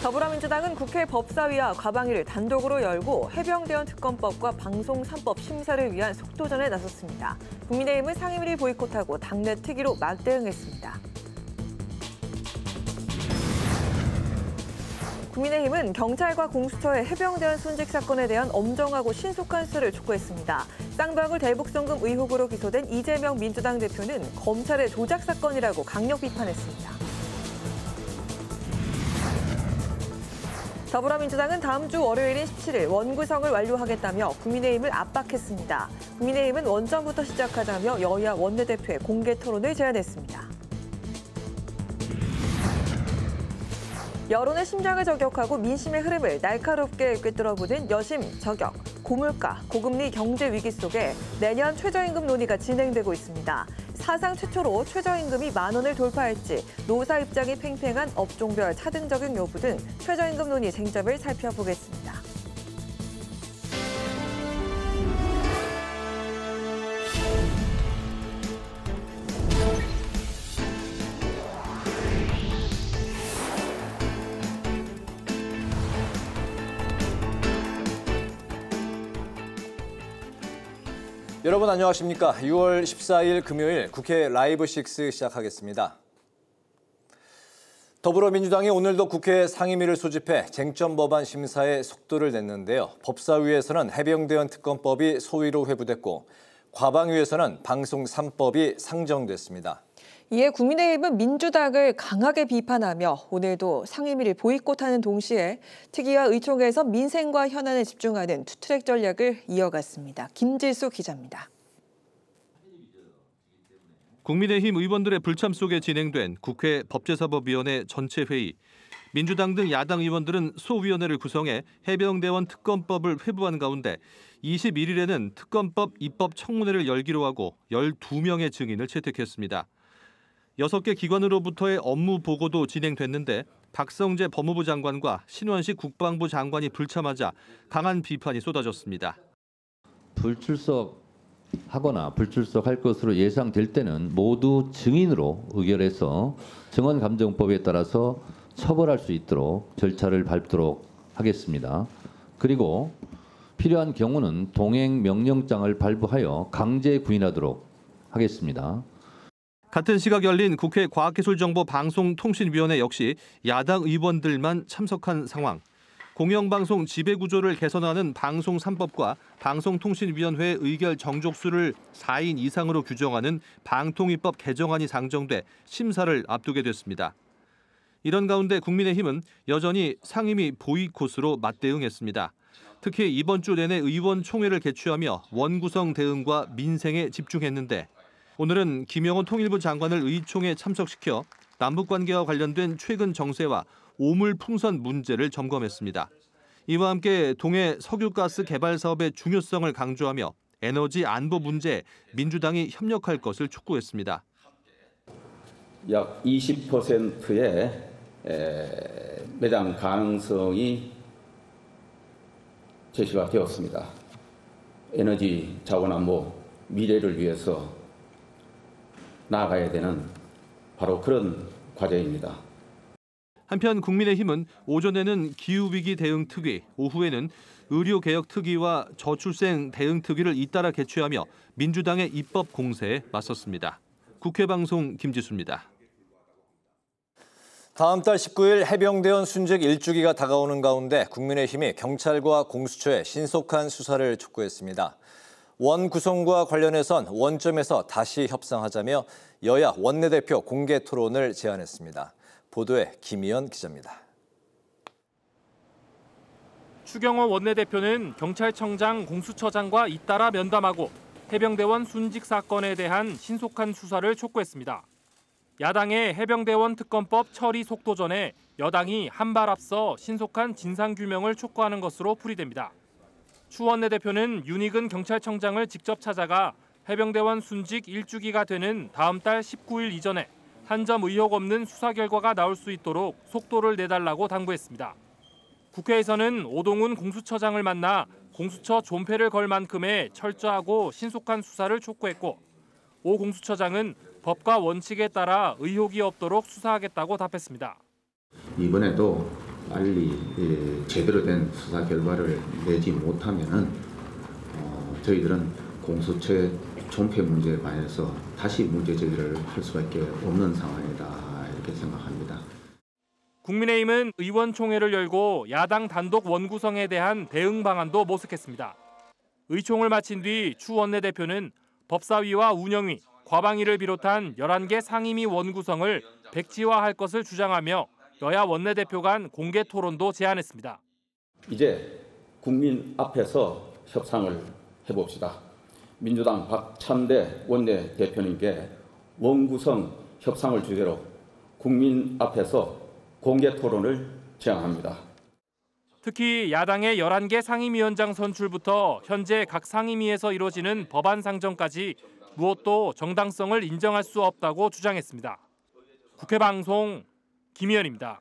더불어민주당은 국회 법사위와 과방위를 단독으로 열고 해병대원 특검법과 방송 3법 심사를 위한 속도전에 나섰습니다. 국민의힘은 상임위를 보이콧하고 당내 특위로 맞대응했습니다. 국민의힘은 경찰과 공수처의 해병대원 순직 사건에 대한 엄정하고 신속한 수사를 촉구했습니다. 쌍방울 대북송금 의혹으로 기소된 이재명 민주당 대표는 검찰의 조작 사건이라고 강력 비판했습니다. 더불어민주당은 다음 주 월요일인 17일 원구성을 완료하겠다며 국민의힘을 압박했습니다. 국민의힘은 원점부터 시작하자며 여야 원내대표의 공개 토론을 제안했습니다. 여론의 심장을 저격하고 민심의 흐름을 날카롭게 꿰뚫어보는 여심 저격, 고물가, 고금리 경제 위기 속에 내년 최저임금 논의가 진행되고 있습니다. 사상 최초로 최저임금이 10,000원을 돌파할지, 노사 입장이 팽팽한 업종별 차등 적용 여부 등 최저임금 논의 쟁점을 살펴보겠습니다. 여러분 안녕하십니까? 6월 14일 금요일 국회 라이브 6 시작하겠습니다. 더불어민주당이 오늘도 국회 상임위를 소집해 쟁점 법안 심사에 속도를 냈는데요. 법사위에서는 해병대원 특검법이 소위로 회부됐고 과방위에서는 방송 3법이 상정됐습니다. 이에 국민의힘은 민주당을 강하게 비판하며 오늘도 상임위를 보이콧하는 동시에 특위와 의총에서 민생과 현안에 집중하는 투트랙 전략을 이어갔습니다. 김질수 기자입니다. 국민의힘 의원들의 불참 속에 진행된 국회 법제사법위원회 전체 회의. 민주당 등 야당 의원들은 소위원회를 구성해 해병대원 특검법을 회부한 가운데 21일에는 특검법 입법 청문회를 열기로 하고 12명의 증인을 채택했습니다. 6개 기관으로부터의 업무 보고도 진행됐는데 박성재 법무부 장관과 신원식 국방부 장관이 불참하자 강한 비판이 쏟아졌습니다. 불출석하거나 불출석할 것으로 예상될 때는 모두 증인으로 의결해서 증언감정법에 따라서 처벌할 수 있도록 절차를 밟도록 하겠습니다. 그리고 필요한 경우는 동행 명령장을 발부하여 강제 구인하도록 하겠습니다. 같은 시각 열린 국회 과학기술정보방송통신위원회 역시 야당 의원들만 참석한 상황. 공영방송 지배구조를 개선하는 방송 3법과 방송통신위원회 의결 정족수를 4인 이상으로 규정하는 방통위법 개정안이 상정돼 심사를 앞두게 됐습니다. 이런 가운데 국민의힘은 여전히 상임위 보이콧으로 맞대응했습니다. 특히 이번 주 내내 의원총회를 개최하며 원구성 대응과 민생에 집중했는데 오늘은 김영호 통일부 장관을 의총에 참석시켜 남북관계와 관련된 최근 정세와 오물풍선 문제를 점검했습니다. 이와 함께 동해 석유가스 개발 사업의 중요성을 강조하며 에너지 안보 문제에 민주당이 협력할 것을 촉구했습니다. 약 20%의 매장 가능성이 제시가 되었습니다. 에너지 자원 안보 미래를 위해서 나아가야 되는 바로 그런 과제입니다. 한편 국민의힘은 오전에는 기후위기 대응 특위, 오후에는 의료개혁 특위와 저출생 대응 특위를 잇따라 개최하며 민주당의 입법 공세에 맞섰습니다. 국회방송 김지수입니다. 다음 달 19일 해병대원 순직 1주기가 다가오는 가운데 국민의힘이 경찰과 공수처에 신속한 수사를 촉구했습니다. 원 구성과 관련해선 원점에서 다시 협상하자며 여야 원내대표 공개 토론을 제안했습니다. 보도에 김희연 기자입니다. 추경호 원내대표는 경찰청장, 공수처장과 잇따라 면담하고 해병대원 순직 사건에 대한 신속한 수사를 촉구했습니다. 야당의 해병대원 특검법 처리 속도전에 여당이 한 발 앞서 신속한 진상규명을 촉구하는 것으로 풀이됩니다. 추 원내대표는 윤익은 경찰청장을 직접 찾아가 해병대원 순직 1주기가 되는 다음 달 19일 이전에 한 점 의혹 없는 수사 결과가 나올 수 있도록 속도를 내달라고 당부했습니다. 국회에서는 오동훈 공수처장을 만나 공수처 존폐를 걸 만큼의 철저하고 신속한 수사를 촉구했고 오 공수처장은 법과 원칙에 따라 의혹이 없도록 수사하겠다고 답했습니다. 이번에도 빨리 제대로 된 수사 결과를 내지 못하면은 저희들은 공수처 존폐 문제에 관해서 다시 문제 제기를 할 수밖에 없는 상황이다 이렇게 생각합니다. 국민의힘은 의원총회를 열고 야당 단독 원구성에 대한 대응 방안도 모색했습니다. 의총을 마친 뒤 추 원내대표는 법사위와 운영위, 과방위를 비롯한 11개 상임위 원구성을 백지화할 것을 주장하며 여야 원내대표 간 공개 토론도 제안했습니다. 이제 국민 앞에서 협상을 해봅시다. 민주당 박찬대 원내대표님께 원구성 협상을 주제로 국민 앞에서 공개 토론을 제안합니다. 특히 야당의 11개 상임위원장 선출부터 현재 각 상임위에서 이루어지는 법안 상정까지 무엇도 정당성을 인정할 수 없다고 주장했습니다. 국회 방송 김희연입니다.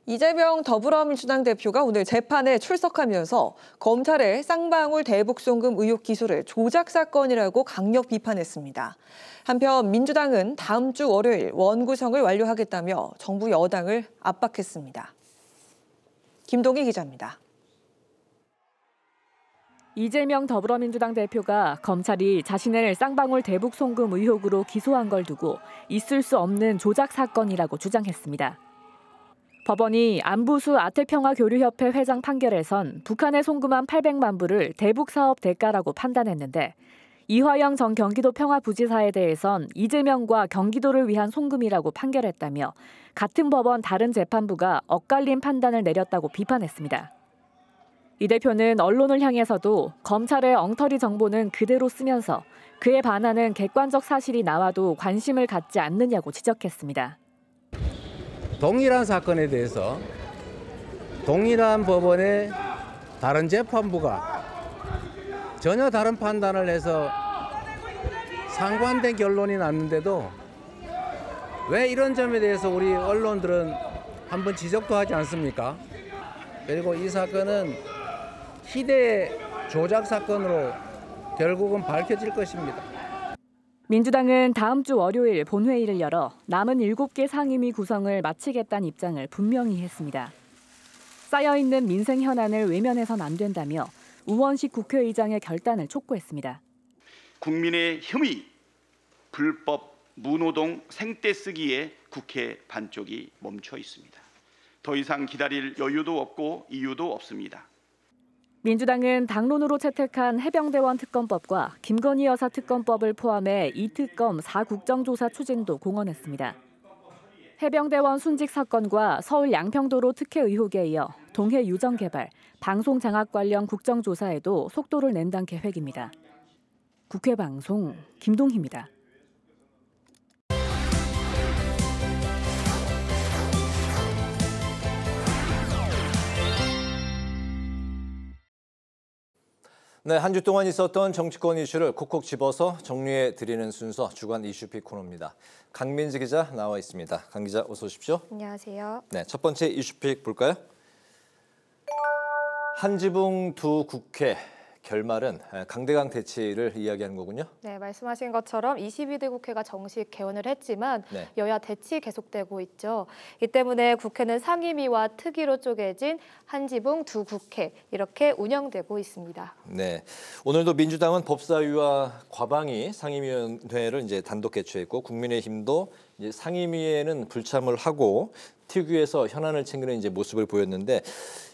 이재명 더불어민주당 대표가 오늘 재판에 출석하면서 검찰의 쌍방울 대북 송금 의혹 기소를 조작 사건이라고 강력 비판했습니다. 한편 민주당은 다음 주 월요일 원구성을 완료하겠다며 정부 여당을 압박했습니다. 김동희 기자입니다. 이재명 더불어민주당 대표가 검찰이 자신을 쌍방울 대북 송금 의혹으로 기소한 걸 두고 있을 수 없는 조작 사건이라고 주장했습니다. 법원이 안부수 아태평화교류협회 회장 판결에선 북한에 송금한 800만 불을 대북 사업 대가라고 판단했는데 이화영 전 경기도 평화부지사에 대해선 이재명과 경기도를 위한 송금이라고 판결했다며 같은 법원 다른 재판부가 엇갈린 판단을 내렸다고 비판했습니다. 이 대표는 언론을 향해서도 검찰의 엉터리 정보는 그대로 쓰면서 그에 반하는 객관적 사실이 나와도 관심을 갖지 않느냐고 지적했습니다. 동일한 사건에 대해서 동일한 법원의 다른 재판부가 전혀 다른 판단을 해서 상반된 결론이 났는데도 왜 이런 점에 대해서 우리 언론들은 한번 지적도 하지 않습니까? 그리고 이 사건은 희대의 조작 사건으로 결국은 밝혀질 것입니다. 민주당은 다음 주 월요일 본회의를 열어 남은 7개 상임위 구성을 마치겠다는 입장을 분명히 했습니다. 쌓여있는 민생 현안을 외면해선 안 된다며 우원식 국회의장의 결단을 촉구했습니다. 국민의 혐의, 불법 무노동 생떼 쓰기에 국회 반쪽이 멈춰 있습니다. 더 이상 기다릴 여유도 없고 이유도 없습니다. 민주당은 당론으로 채택한 해병대원 특검법과 김건희 여사 특검법을 포함해 2특검 4국정조사 추진도 공언했습니다. 해병대원 순직 사건과 서울 양평도로 특혜 의혹에 이어 동해 유정 개발, 방송 장악 관련 국정조사에도 속도를 낸다는 계획입니다. 국회 방송 김동희입니다. 네, 한 주 동안 있었던 정치권 이슈를 콕콕 집어서 정리해 드리는 순서 주간 이슈픽 코너입니다. 강민지 기자 나와 있습니다. 강 기자 어서 오십시오. 안녕하세요. 네, 첫 번째 이슈픽 볼까요? 한지붕 두 국회 결말은 강대강 대치를 이야기하는 거군요. 네, 말씀하신 것처럼 22대 국회가 정식 개원을 했지만 네. 여야 대치 계속되고 있죠. 이 때문에 국회는 상임위와 특위로 쪼개진 한지붕 두 국회 이렇게 운영되고 있습니다. 네, 오늘도 민주당은 법사위와 과방위 상임위원회를 이제 단독 개최했고 국민의힘도 이제 상임위에는 불참을 하고 특위에서 현안을 챙기는 이제 모습을 보였는데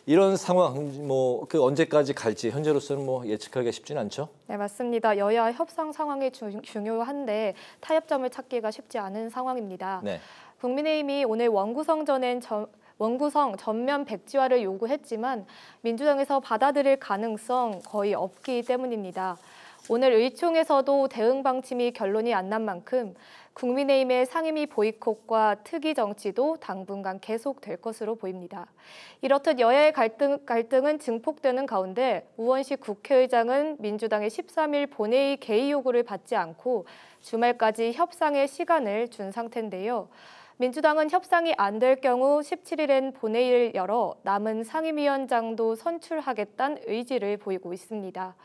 이런 상황 그 언제까지 갈지 현재로서는 예측하기가 쉽지는 않죠. 네, 맞습니다. 여야 협상 상황이 중요한데 타협점을 찾기가 쉽지 않은 상황입니다. 네. 국민의힘이 오늘 원구성 전면 백지화를 요구했지만 민주당에서 받아들일 가능성 거의 없기 때문입니다. 오늘 의총에서도 대응 방침이 결론이 안 난 만큼 국민의힘의 상임위 보이콧과 특위 정치도 당분간 계속될 것으로 보입니다. 이렇듯 여야의 갈등은 증폭되는 가운데 우원식 국회의장은 민주당의 13일 본회의 개의 요구를 받지 않고 주말까지 협상의 시간을 준 상태인데요. 민주당은 협상이 안 될 경우 17일엔 본회의를 열어 남은 상임위원장도 선출하겠다는 의지를 보이고 있습니다.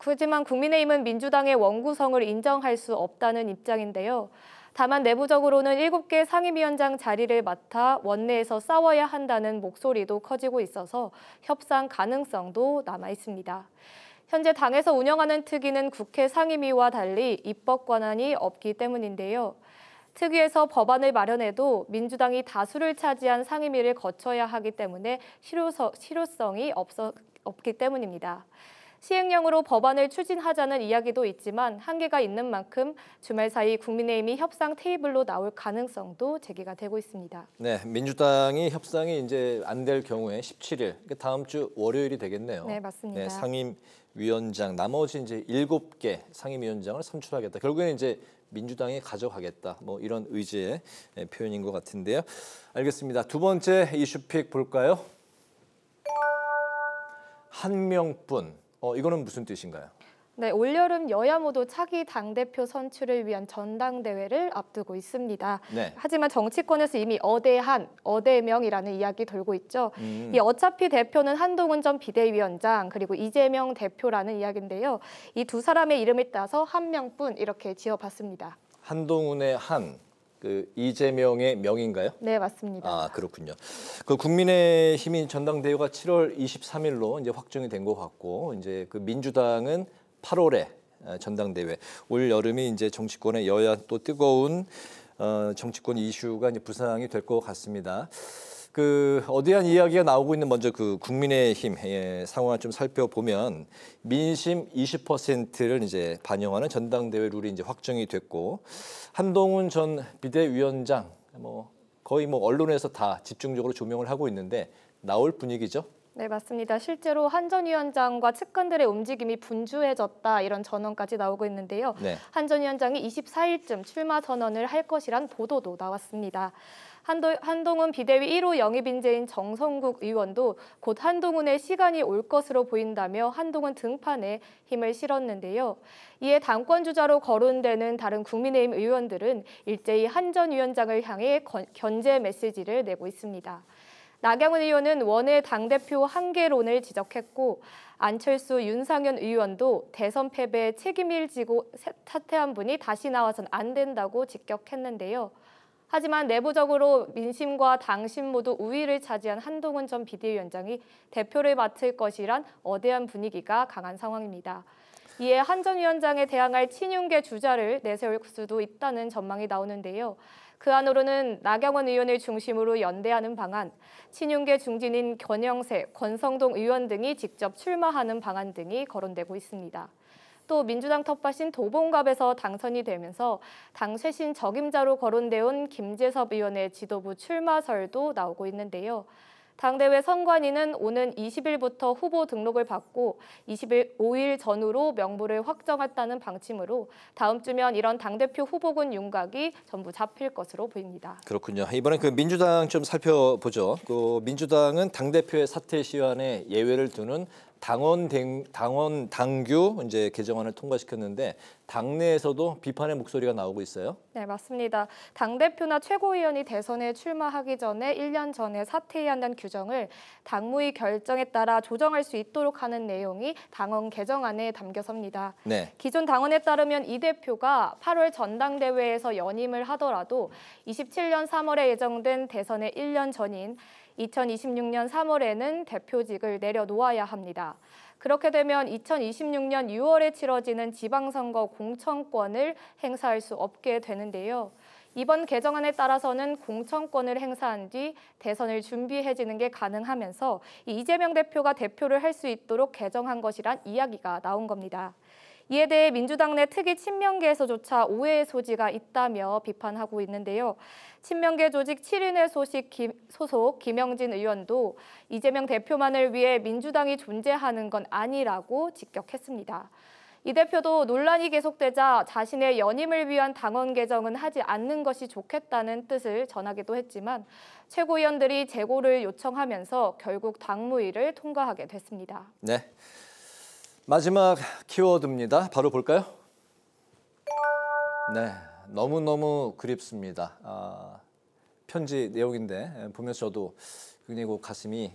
하지만 국민의힘은 민주당의 원구성을 인정할 수 없다는 입장인데요. 다만 내부적으로는 7개 상임위원장 자리를 맡아 원내에서 싸워야 한다는 목소리도 커지고 있어서 협상 가능성도 남아 있습니다. 현재 당에서 운영하는 특위는 국회 상임위와 달리 입법 권한이 없기 때문인데요. 특위에서 법안을 마련해도 민주당이 다수를 차지한 상임위를 거쳐야 하기 때문에 실효성이 없기 때문입니다. 시행령으로 법안을 추진하자는 이야기도 있지만 한계가 있는 만큼 주말 사이 국민의힘이 협상 테이블로 나올 가능성도 제기가 되고 있습니다. 네, 민주당이 협상이 이제 안 될 경우에 17일, 그러니까 다음 주 월요일이 되겠네요. 네, 맞습니다. 네, 상임위원장 나머지 이제 7개 상임위원장을 선출하겠다. 결국에는 이제 민주당이 가져가겠다. 뭐 이런 의지의 표현인 것 같은데요. 알겠습니다. 두 번째 이슈픽 볼까요? 한 명뿐. 이거는 무슨 뜻인가요? 네, 올여름 여야 모두 차기 당대표 선출을 위한 전당대회를 앞두고 있습니다. 네. 하지만 정치권에서 이미 어대한, 어대명이라는 이야기 돌고 있죠. 이 어차피 대표는 한동훈 전 비대위원장 그리고 이재명 대표라는 이야기인데요. 이 두 사람의 이름을 따서 한 명뿐 이렇게 지어봤습니다. 한동훈의 한, 이재명의 명인가요? 네, 맞습니다. 아, 그렇군요. 그 국민의힘이 전당대회가 7월 23일로 이제 확정이 된 것 같고, 이제 그 민주당은 8월에 전당대회. 올 여름이 이제 정치권의 여야 또 뜨거운 정치권 이슈가 이제 부상이 될 것 같습니다. 어디한 이야기가 나오고 있는 먼저 국민의힘 상황을 좀 살펴보면 민심 20%를 이제 반영하는 전당대회 룰이 이제 확정이 됐고 한동훈 전 비대위원장 거의 언론에서 다 집중적으로 조명을 하고 있는데 나올 분위기죠. 네, 맞습니다. 실제로 한 전 위원장과 측근들의 움직임이 분주해졌다 이런 전언까지 나오고 있는데요. 네. 한 전 위원장이 24일쯤 출마 선언을 할 것이란 보도도 나왔습니다. 한동훈 비대위 1호 영입 인재인 정성국 의원도 곧 한동훈의 시간이 올 것으로 보인다며 한동훈 등판에 힘을 실었는데요. 이에 당권 주자로 거론되는 다른 국민의힘 의원들은 일제히 한 전 위원장을 향해 견제 메시지를 내고 있습니다. 나경원 의원은 원외 당대표 한계론을 지적했고 안철수, 윤상현 의원도 대선 패배에 책임을 지고 사퇴한 분이 다시 나와선 안 된다고 직격했는데요. 하지만 내부적으로 민심과 당심 모두 우위를 차지한 한동훈 전 비대위원장이 대표를 맡을 것이란 어대한 분위기가 강한 상황입니다. 이에 한 전 위원장에 대항할 친윤계 주자를 내세울 수도 있다는 전망이 나오는데요. 그 안으로는 나경원 의원을 중심으로 연대하는 방안, 친윤계 중진인 권영세, 권성동 의원 등이 직접 출마하는 방안 등이 거론되고 있습니다. 또 민주당 텃밭인 도봉갑에서 당선이 되면서 당 쇄신 적임자로 거론돼 온 김재섭 의원의 지도부 출마설도 나오고 있는데요. 당대회 선관위는 오는 20일부터 후보 등록을 받고 25일 전후로 명부를 확정했다는 방침으로 다음 주면 이런 당대표 후보군 윤곽이 전부 잡힐 것으로 보입니다. 그렇군요. 이번엔 민주당 좀 살펴보죠. 민주당은 당대표의 사퇴 시한에 예외를 두는 당규 이제 개정안을 통과시켰는데 당내에서도 비판의 목소리가 나오고 있어요. 네, 맞습니다. 당대표나 최고위원이 대선에 출마하기 전에 1년 전에 사퇴해야 한다는 규정을 당무위 결정에 따라 조정할 수 있도록 하는 내용이 당원 개정안에 담겨섭니다. 네. 기존 당원에 따르면 이 대표가 8월 전당대회에서 연임을 하더라도 27년 3월에 예정된 대선의 1년 전인 2026년 3월에는 대표직을 내려놓아야 합니다. 그렇게 되면 2026년 6월에 치러지는 지방선거 공천권을 행사할 수 없게 되는데요. 이번 개정안에 따라서는 공천권을 행사한 뒤 대선을 준비해지는 게 가능하면서 이재명 대표가 대표를 할 수 있도록 개정한 것이란 이야기가 나온 겁니다. 이에 대해 민주당 내 특히 친명계에서조차 오해의 소지가 있다며 비판하고 있는데요. 친명계 조직 7인회 소속 김영진 의원도 이재명 대표만을 위해 민주당이 존재하는 건 아니라고 직격했습니다. 이 대표도 논란이 계속되자 자신의 연임을 위한 당원 개정은 하지 않는 것이 좋겠다는 뜻을 전하기도 했지만 최고위원들이 재고를 요청하면서 결국 당무위를 통과하게 됐습니다. 네. 마지막 키워드입니다. 바로 볼까요? 네, 너무너무 그립습니다. 편지 내용인데 보면서 저도 굉장히 가슴이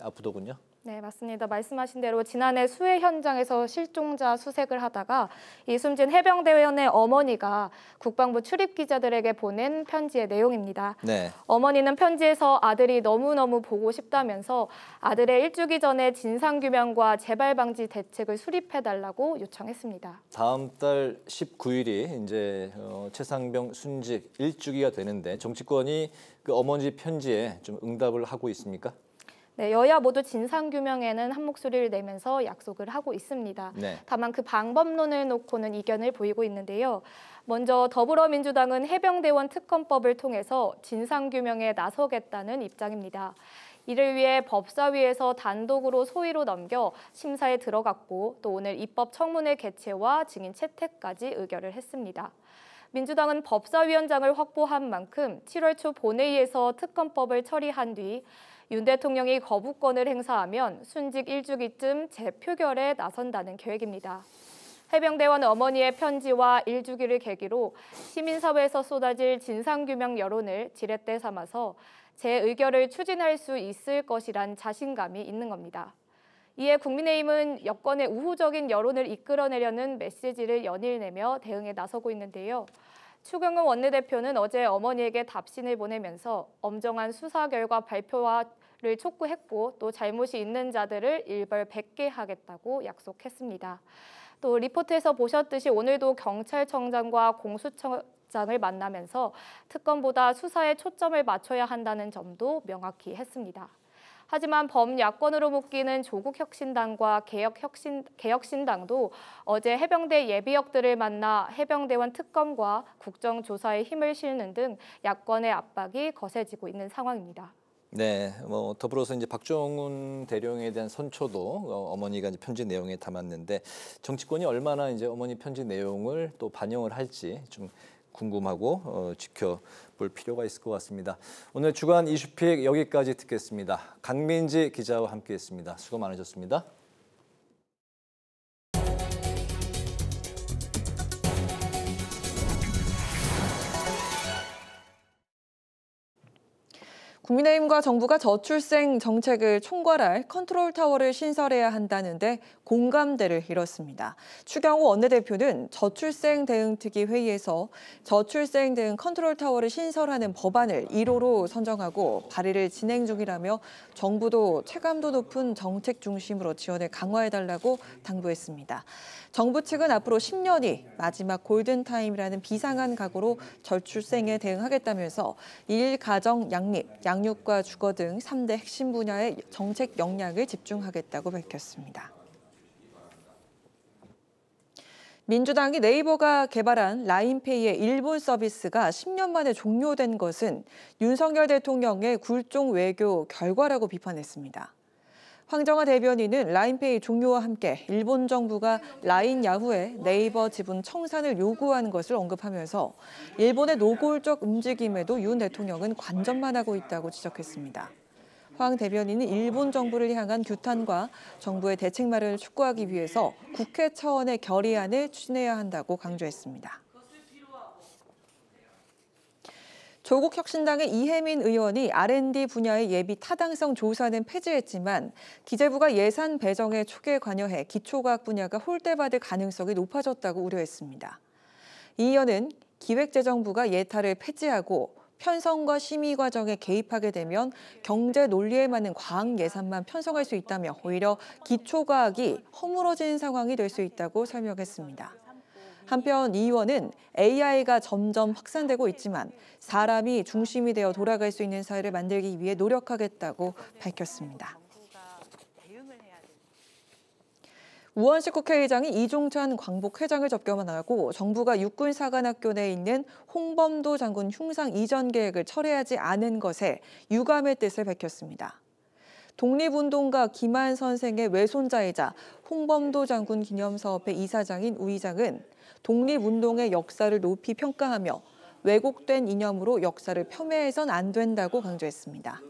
아프더군요. 네, 맞습니다. 말씀하신 대로 지난해 수해 현장에서 실종자 수색을 하다가 이 숨진 해병대원의 어머니가 국방부 출입 기자들에게 보낸 편지의 내용입니다. 네. 어머니는 편지에서 아들이 너무너무 보고 싶다면서 아들의 일주기 전에 진상규명과 재발 방지 대책을 수립해달라고 요청했습니다. 다음 달 19일이 이제 최상병 순직 1주기가 되는데 정치권이 그 어머니 편지에 좀 응답을 하고 있습니까? 네, 여야 모두 진상규명에는 한 목소리를 내면서 약속을 하고 있습니다. 네. 다만 그 방법론을 놓고는 이견을 보이고 있는데요. 먼저 더불어민주당은 해병대원 특검법을 통해서 진상규명에 나서겠다는 입장입니다. 이를 위해 법사위에서 단독으로 소위로 넘겨 심사에 들어갔고 또 오늘 입법 청문회 개최와 증인 채택까지 의결을 했습니다. 민주당은 법사위원장을 확보한 만큼 7월 초 본회의에서 특검법을 처리한 뒤 윤 대통령이 거부권을 행사하면 순직 1주기쯤 재표결에 나선다는 계획입니다. 해병대원 어머니의 편지와 1주기를 계기로 시민사회에서 쏟아질 진상규명 여론을 지렛대 삼아서 재의결을 추진할 수 있을 것이란 자신감이 있는 겁니다. 이에 국민의힘은 여권의 우호적인 여론을 이끌어내려는 메시지를 연일 내며 대응에 나서고 있는데요. 추경호 원내대표는 어제 어머니에게 답신을 보내면서 엄정한 수사 결과 발표를 촉구했고 또 잘못이 있는 자들을 일벌백계 하겠다고 약속했습니다. 또 리포트에서 보셨듯이 오늘도 경찰청장과 공수처장을 만나면서 특검보다 수사에 초점을 맞춰야 한다는 점도 명확히 했습니다. 하지만 범야권으로 묶이는 조국혁신당과 개혁신당도 어제 해병대 예비역들을 만나 해병대원 특검과 국정조사에 힘을 실는 등 야권의 압박이 거세지고 있는 상황입니다. 네, 더불어서 이제 박정훈 대령에 대한 선초도 어머니가 이제 편지 내용에 담았는데 정치권이 얼마나 이제 어머니 편지 내용을 또 반영을 할지 좀 궁금하고 지켜볼 필요가 있을 것 같습니다. 오늘 주간 이슈픽 여기까지 듣겠습니다. 강민지 기자와 함께했습니다. 수고 많으셨습니다. 국민의힘과 정부가 저출생 정책을 총괄할 컨트롤타워를 신설해야 한다는데 공감대를 이뤘습니다. 추경호 원내대표는 저출생 대응특위 회의에서 저출생 대응 컨트롤타워를 신설하는 법안을 1호로 선정하고 발의를 진행 중이라며 정부도 체감도 높은 정책 중심으로 지원을 강화해달라고 당부했습니다. 정부 측은 앞으로 10년이 마지막 골든타임이라는 비상한 각오로 저출생에 대응하겠다면서 일가정 양립, 양육과 주거 등 3대 핵심 분야의 정책 역량을 집중하겠다고 밝혔습니다. 민주당이 네이버가 개발한 라인페이의 일본 서비스가 10년 만에 종료된 것은 윤석열 대통령의 굴종 외교 결과라고 비판했습니다. 황정화 대변인은 라인페이 종료와 함께 일본 정부가 라인 야후에 네이버 지분 청산을 요구하는 것을 언급하면서 일본의 노골적 움직임에도 윤 대통령은 관전만 하고 있다고 지적했습니다. 황 대변인은 일본 정부를 향한 규탄과 정부의 대책 마련을 촉구하기 위해서 국회 차원의 결의안을 추진해야 한다고 강조했습니다. 조국 혁신당의 이혜민 의원이 R&D 분야의 예비 타당성 조사는 폐지했지만 기재부가 예산 배정에 초기에 관여해 기초과학 분야가 홀대받을 가능성이 높아졌다고 우려했습니다. 이 의원은 기획재정부가 예타를 폐지하고 편성과 심의 과정에 개입하게 되면 경제 논리에 맞는 과학 예산만 편성할 수 있다며 오히려 기초과학이 허물어진 상황이 될 수 있다고 설명했습니다. 한편 이 의원은 AI가 점점 확산되고 있지만 사람이 중심이 되어 돌아갈 수 있는 사회를 만들기 위해 노력하겠다고 밝혔습니다. 우원식 국회의장이 이종찬 광복회장을 접견하고 정부가 육군사관학교 내에 있는 홍범도 장군 흉상 이전 계획을 철회하지 않은 것에 유감의 뜻을 밝혔습니다. 독립운동가 김한 선생의 외손자이자 홍범도 장군 기념사업회 이사장인 우 의장은 독립운동의 역사를 높이 평가하며 왜곡된 이념으로 역사를 폄훼해선 안 된다고 강조했습니다.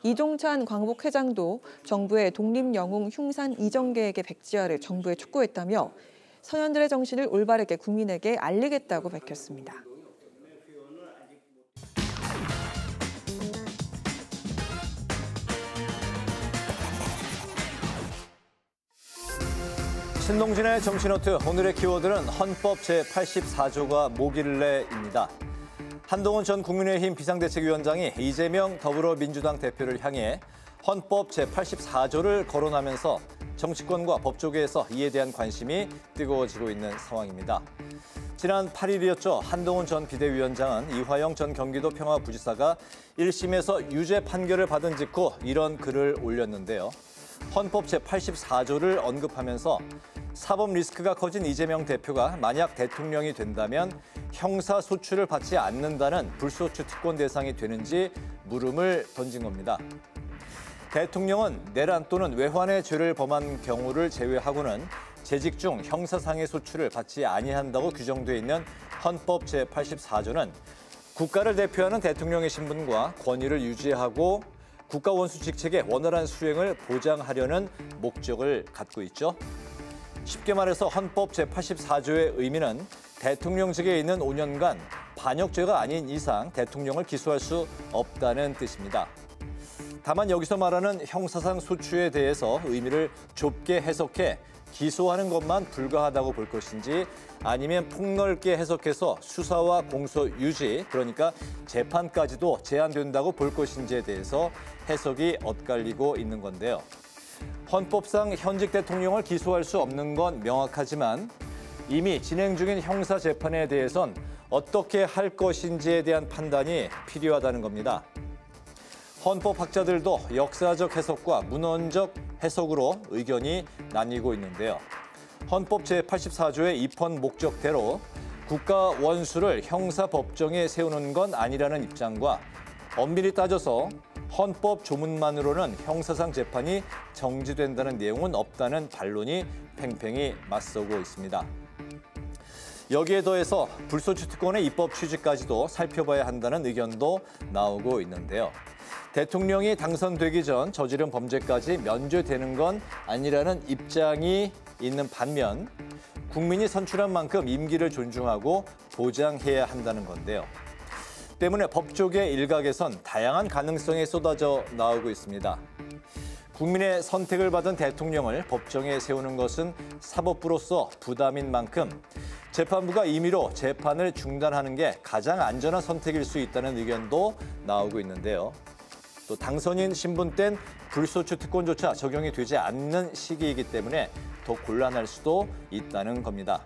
이종찬 광복회장도 정부의 독립영웅 흉산 이전 계획의 백지화를 정부에 촉구했다며 선현들의 정신을 올바르게 국민에게 알리겠다고 밝혔습니다. 신동진의 정치노트, 오늘의 키워드는 헌법 제84조가 모길래입니다. 한동훈 전 국민의힘 비상대책위원장이 이재명 더불어민주당 대표를 향해 헌법 제84조를 거론하면서 정치권과 법조계에서 이에 대한 관심이 뜨거워지고 있는 상황입니다. 지난 8일이었죠. 한동훈 전 비대위원장은 이화영 전 경기도 평화부지사가 1심에서 유죄 판결을 받은 직후 이런 글을 올렸는데요. 헌법 제84조를 언급하면서 사법 리스크가 커진 이재명 대표가 만약 대통령이 된다면 형사소추를 받지 않는다는 불소추 특권 대상이 되는지 물음을 던진 겁니다. 대통령은 내란 또는 외환의 죄를 범한 경우를 제외하고는 재직 중 형사상의 소추를 받지 아니한다고 규정돼 있는 헌법 제84조는 국가를 대표하는 대통령의 신분과 권위를 유지하고 국가 원수 직책의 원활한 수행을 보장하려는 목적을 갖고 있죠. 쉽게 말해서 헌법 제84조의 의미는 대통령직에 있는 5년간 반역죄가 아닌 이상 대통령을 기소할 수 없다는 뜻입니다. 다만 여기서 말하는 형사상 소추에 대해서 의미를 좁게 해석해 기소하는 것만 불가하다고 볼 것인지 아니면 폭넓게 해석해서 수사와 공소 유지, 그러니까 재판까지도 제한된다고 볼 것인지에 대해서 해석이 엇갈리고 있는 건데요. 헌법상 현직 대통령을 기소할 수 없는 건 명확하지만 이미 진행 중인 형사 재판에 대해선 어떻게 할 것인지에 대한 판단이 필요하다는 겁니다. 헌법학자들도 역사적 해석과 문헌적 해석으로 의견이 나뉘고 있는데요. 헌법 제84조의 입헌 목적대로 국가 원수를 형사법정에 세우는 건 아니라는 입장과 엄밀히 따져서 헌법 조문만으로는 형사상 재판이 정지된다는 내용은 없다는 반론이 팽팽히 맞서고 있습니다. 여기에 더해서 불소추 특권의 입법 취지까지도 살펴봐야 한다는 의견도 나오고 있는데요. 대통령이 당선되기 전 저지른 범죄까지 면죄되는 건 아니라는 입장이 있는 반면 국민이 선출한 만큼 임기를 존중하고 보장해야 한다는 건데요. 때문에 법조계 일각에선 다양한 가능성이 쏟아져 나오고 있습니다. 국민의 선택을 받은 대통령을 법정에 세우는 것은 사법부로서 부담인 만큼 재판부가 임의로 재판을 중단하는 게 가장 안전한 선택일 수 있다는 의견도 나오고 있는데요. 또 당선인 신분 땐 불소추 특권조차 적용이 되지 않는 시기이기 때문에 더 곤란할 수도 있다는 겁니다.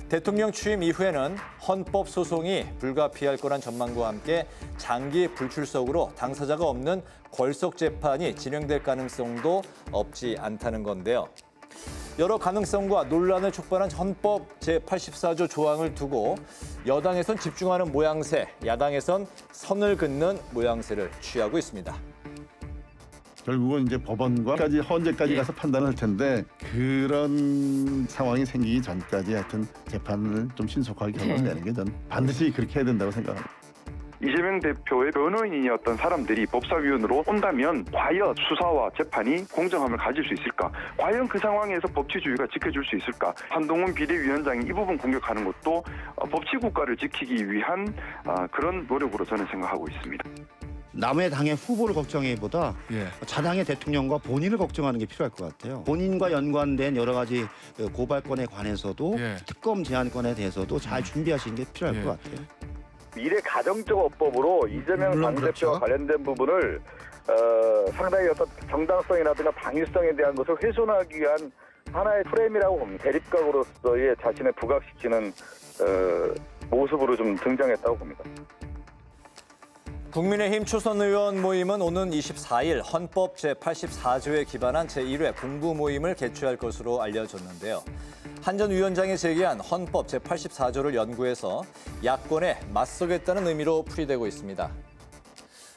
대통령 취임 이후에는 헌법 소송이 불가피할 거란 전망과 함께 장기 불출석으로 당사자가 없는 걸석 재판이 진행될 가능성도 없지 않다는 건데요. 여러 가능성과 논란을 촉발한 헌법 제84조 조항을 두고 여당에선 집중하는 모양새, 야당에선 선을 긋는 모양새를 취하고 있습니다. 결국은 이제 법원과까지 헌재까지 가서 판단을 할 텐데 그런 상황이 생기기 전까지 하여튼 재판을 좀 신속하게 결론내는 게 저는 반드시 그렇게 해야 된다고 생각합니다. 이재명 대표의 변호인이었던 사람들이 법사위원으로 온다면 과연 수사와 재판이 공정함을 가질 수 있을까? 과연 그 상황에서 법치주의가 지켜줄 수 있을까? 한동훈 비대위원장이 이 부분 공격하는 것도 법치국가를 지키기 위한 그런 노력으로 저는 생각하고 있습니다. 남의 당의 후보를 걱정하기보다 자당의 대통령과 본인을 걱정하는 게 필요할 것 같아요. 본인과 연관된 여러 가지 고발건에 관해서도 특검 제한건에 대해서도 잘 준비하시는 게 필요할 것 같아요. 미래 가정적 어법으로 이재명 당대표와 관련된 부분을 상당히 어떤 정당성이라든가 당위성에 대한 것을 훼손하기 위한 하나의 프레임이라고 봅니다. 대립각으로서의 자신을 부각시키는 모습으로 좀 등장했다고 봅니다. 국민의힘 초선 의원 모임은 오는 24일 헌법 제84조에 기반한 제1회 공부 모임을 개최할 것으로 알려졌는데요. 한 전 위원장이 제기한 헌법 제84조를 연구해서 야권에 맞서겠다는 의미로 풀이되고 있습니다.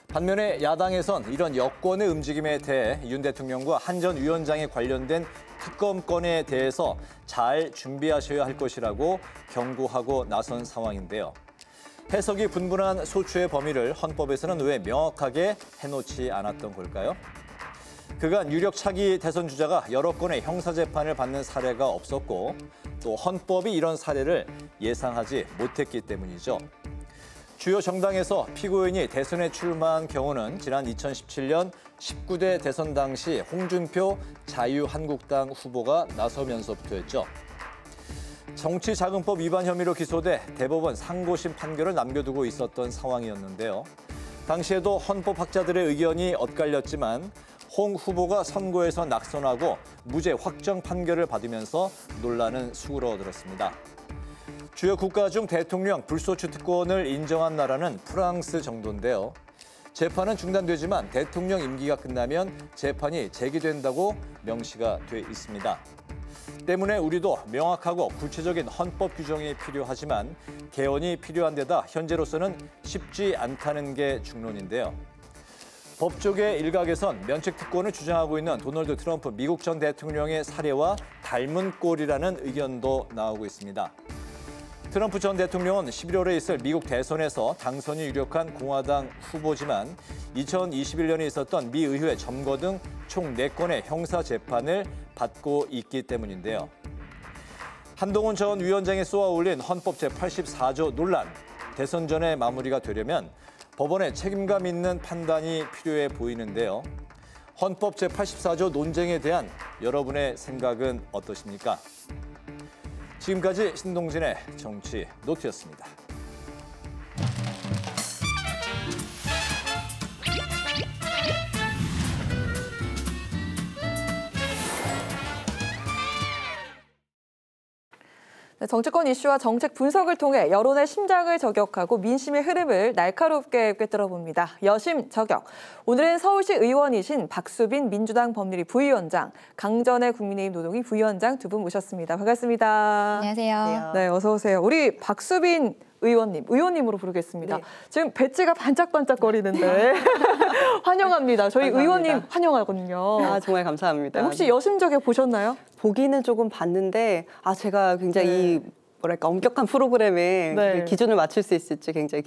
반면에 야당에선 이런 여권의 움직임에 대해 윤 대통령과 한 전 위원장에 관련된 특검권에 대해서 잘 준비하셔야 할 것이라고 경고하고 나선 상황인데요. 해석이 분분한 소추의 범위를 헌법에서는 왜 명확하게 해놓지 않았던 걸까요? 그간 유력 차기 대선 주자가 여러 건의 형사재판을 받는 사례가 없었고 또 헌법이 이런 사례를 예상하지 못했기 때문이죠. 주요 정당에서 피고인이 대선에 출마한 경우는 지난 2017년 19대 대선 당시 홍준표 자유한국당 후보가 나서면서부터였죠. 정치자금법 위반 혐의로 기소돼 대법원 상고심 판결을 남겨두고 있었던 상황이었는데요. 당시에도 헌법학자들의 의견이 엇갈렸지만 홍 후보가 선고에서 낙선하고 무죄 확정 판결을 받으면서 논란은 수그러들었습니다. 주요 국가 중 대통령 불소추 특권을 인정한 나라는 프랑스 정도인데요. 재판은 중단되지만 대통령 임기가 끝나면 재판이 재개된다고 명시가 돼 있습니다. 때문에 우리도 명확하고 구체적인 헌법 규정이 필요하지만 개헌이 필요한 데다 현재로서는 쉽지 않다는 게 중론인데요. 법조계 일각에선 면책 특권을 주장하고 있는 도널드 트럼프 미국 전 대통령의 사례와 닮은 꼴이라는 의견도 나오고 있습니다. 트럼프 전 대통령은 11월에 있을 미국 대선에서 당선이 유력한 공화당 후보지만 2021년에 있었던 미 의회 점거 등 총 4건의 형사 재판을 받고 있기 때문인데요. 한동훈 전 위원장이 쏘아올린 헌법 제84조 논란, 대선 전에 마무리가 되려면 법원의 책임감 있는 판단이 필요해 보이는데요. 헌법 제84조 논쟁에 대한 여러분의 생각은 어떠십니까? 지금까지 신동진의 정치 노트였습니다. 정치권 이슈와 정책 분석을 통해 여론의 심장을 저격하고 민심의 흐름을 날카롭게 꿰뚫어봅니다. 여심 저격. 오늘은 서울시 의원이신 박수빈 민주당 법률위 부위원장, 강전의 국민의힘 노동위 부위원장 두 분 모셨습니다. 반갑습니다. 안녕하세요. 네, 어서 오세요. 우리 박수빈 의원님으로 부르겠습니다. 네. 지금 배지가 반짝반짝거리는데 환영합니다. 저희 감사합니다. 의원님 환영하거든요. 아, 정말 감사합니다. 네, 혹시 여심 저격 보셨나요? 보기는 조금 봤는데 제가 굉장히 뭐랄까 엄격한 프로그램에 네. 기준을 맞출 수 있을지 굉장히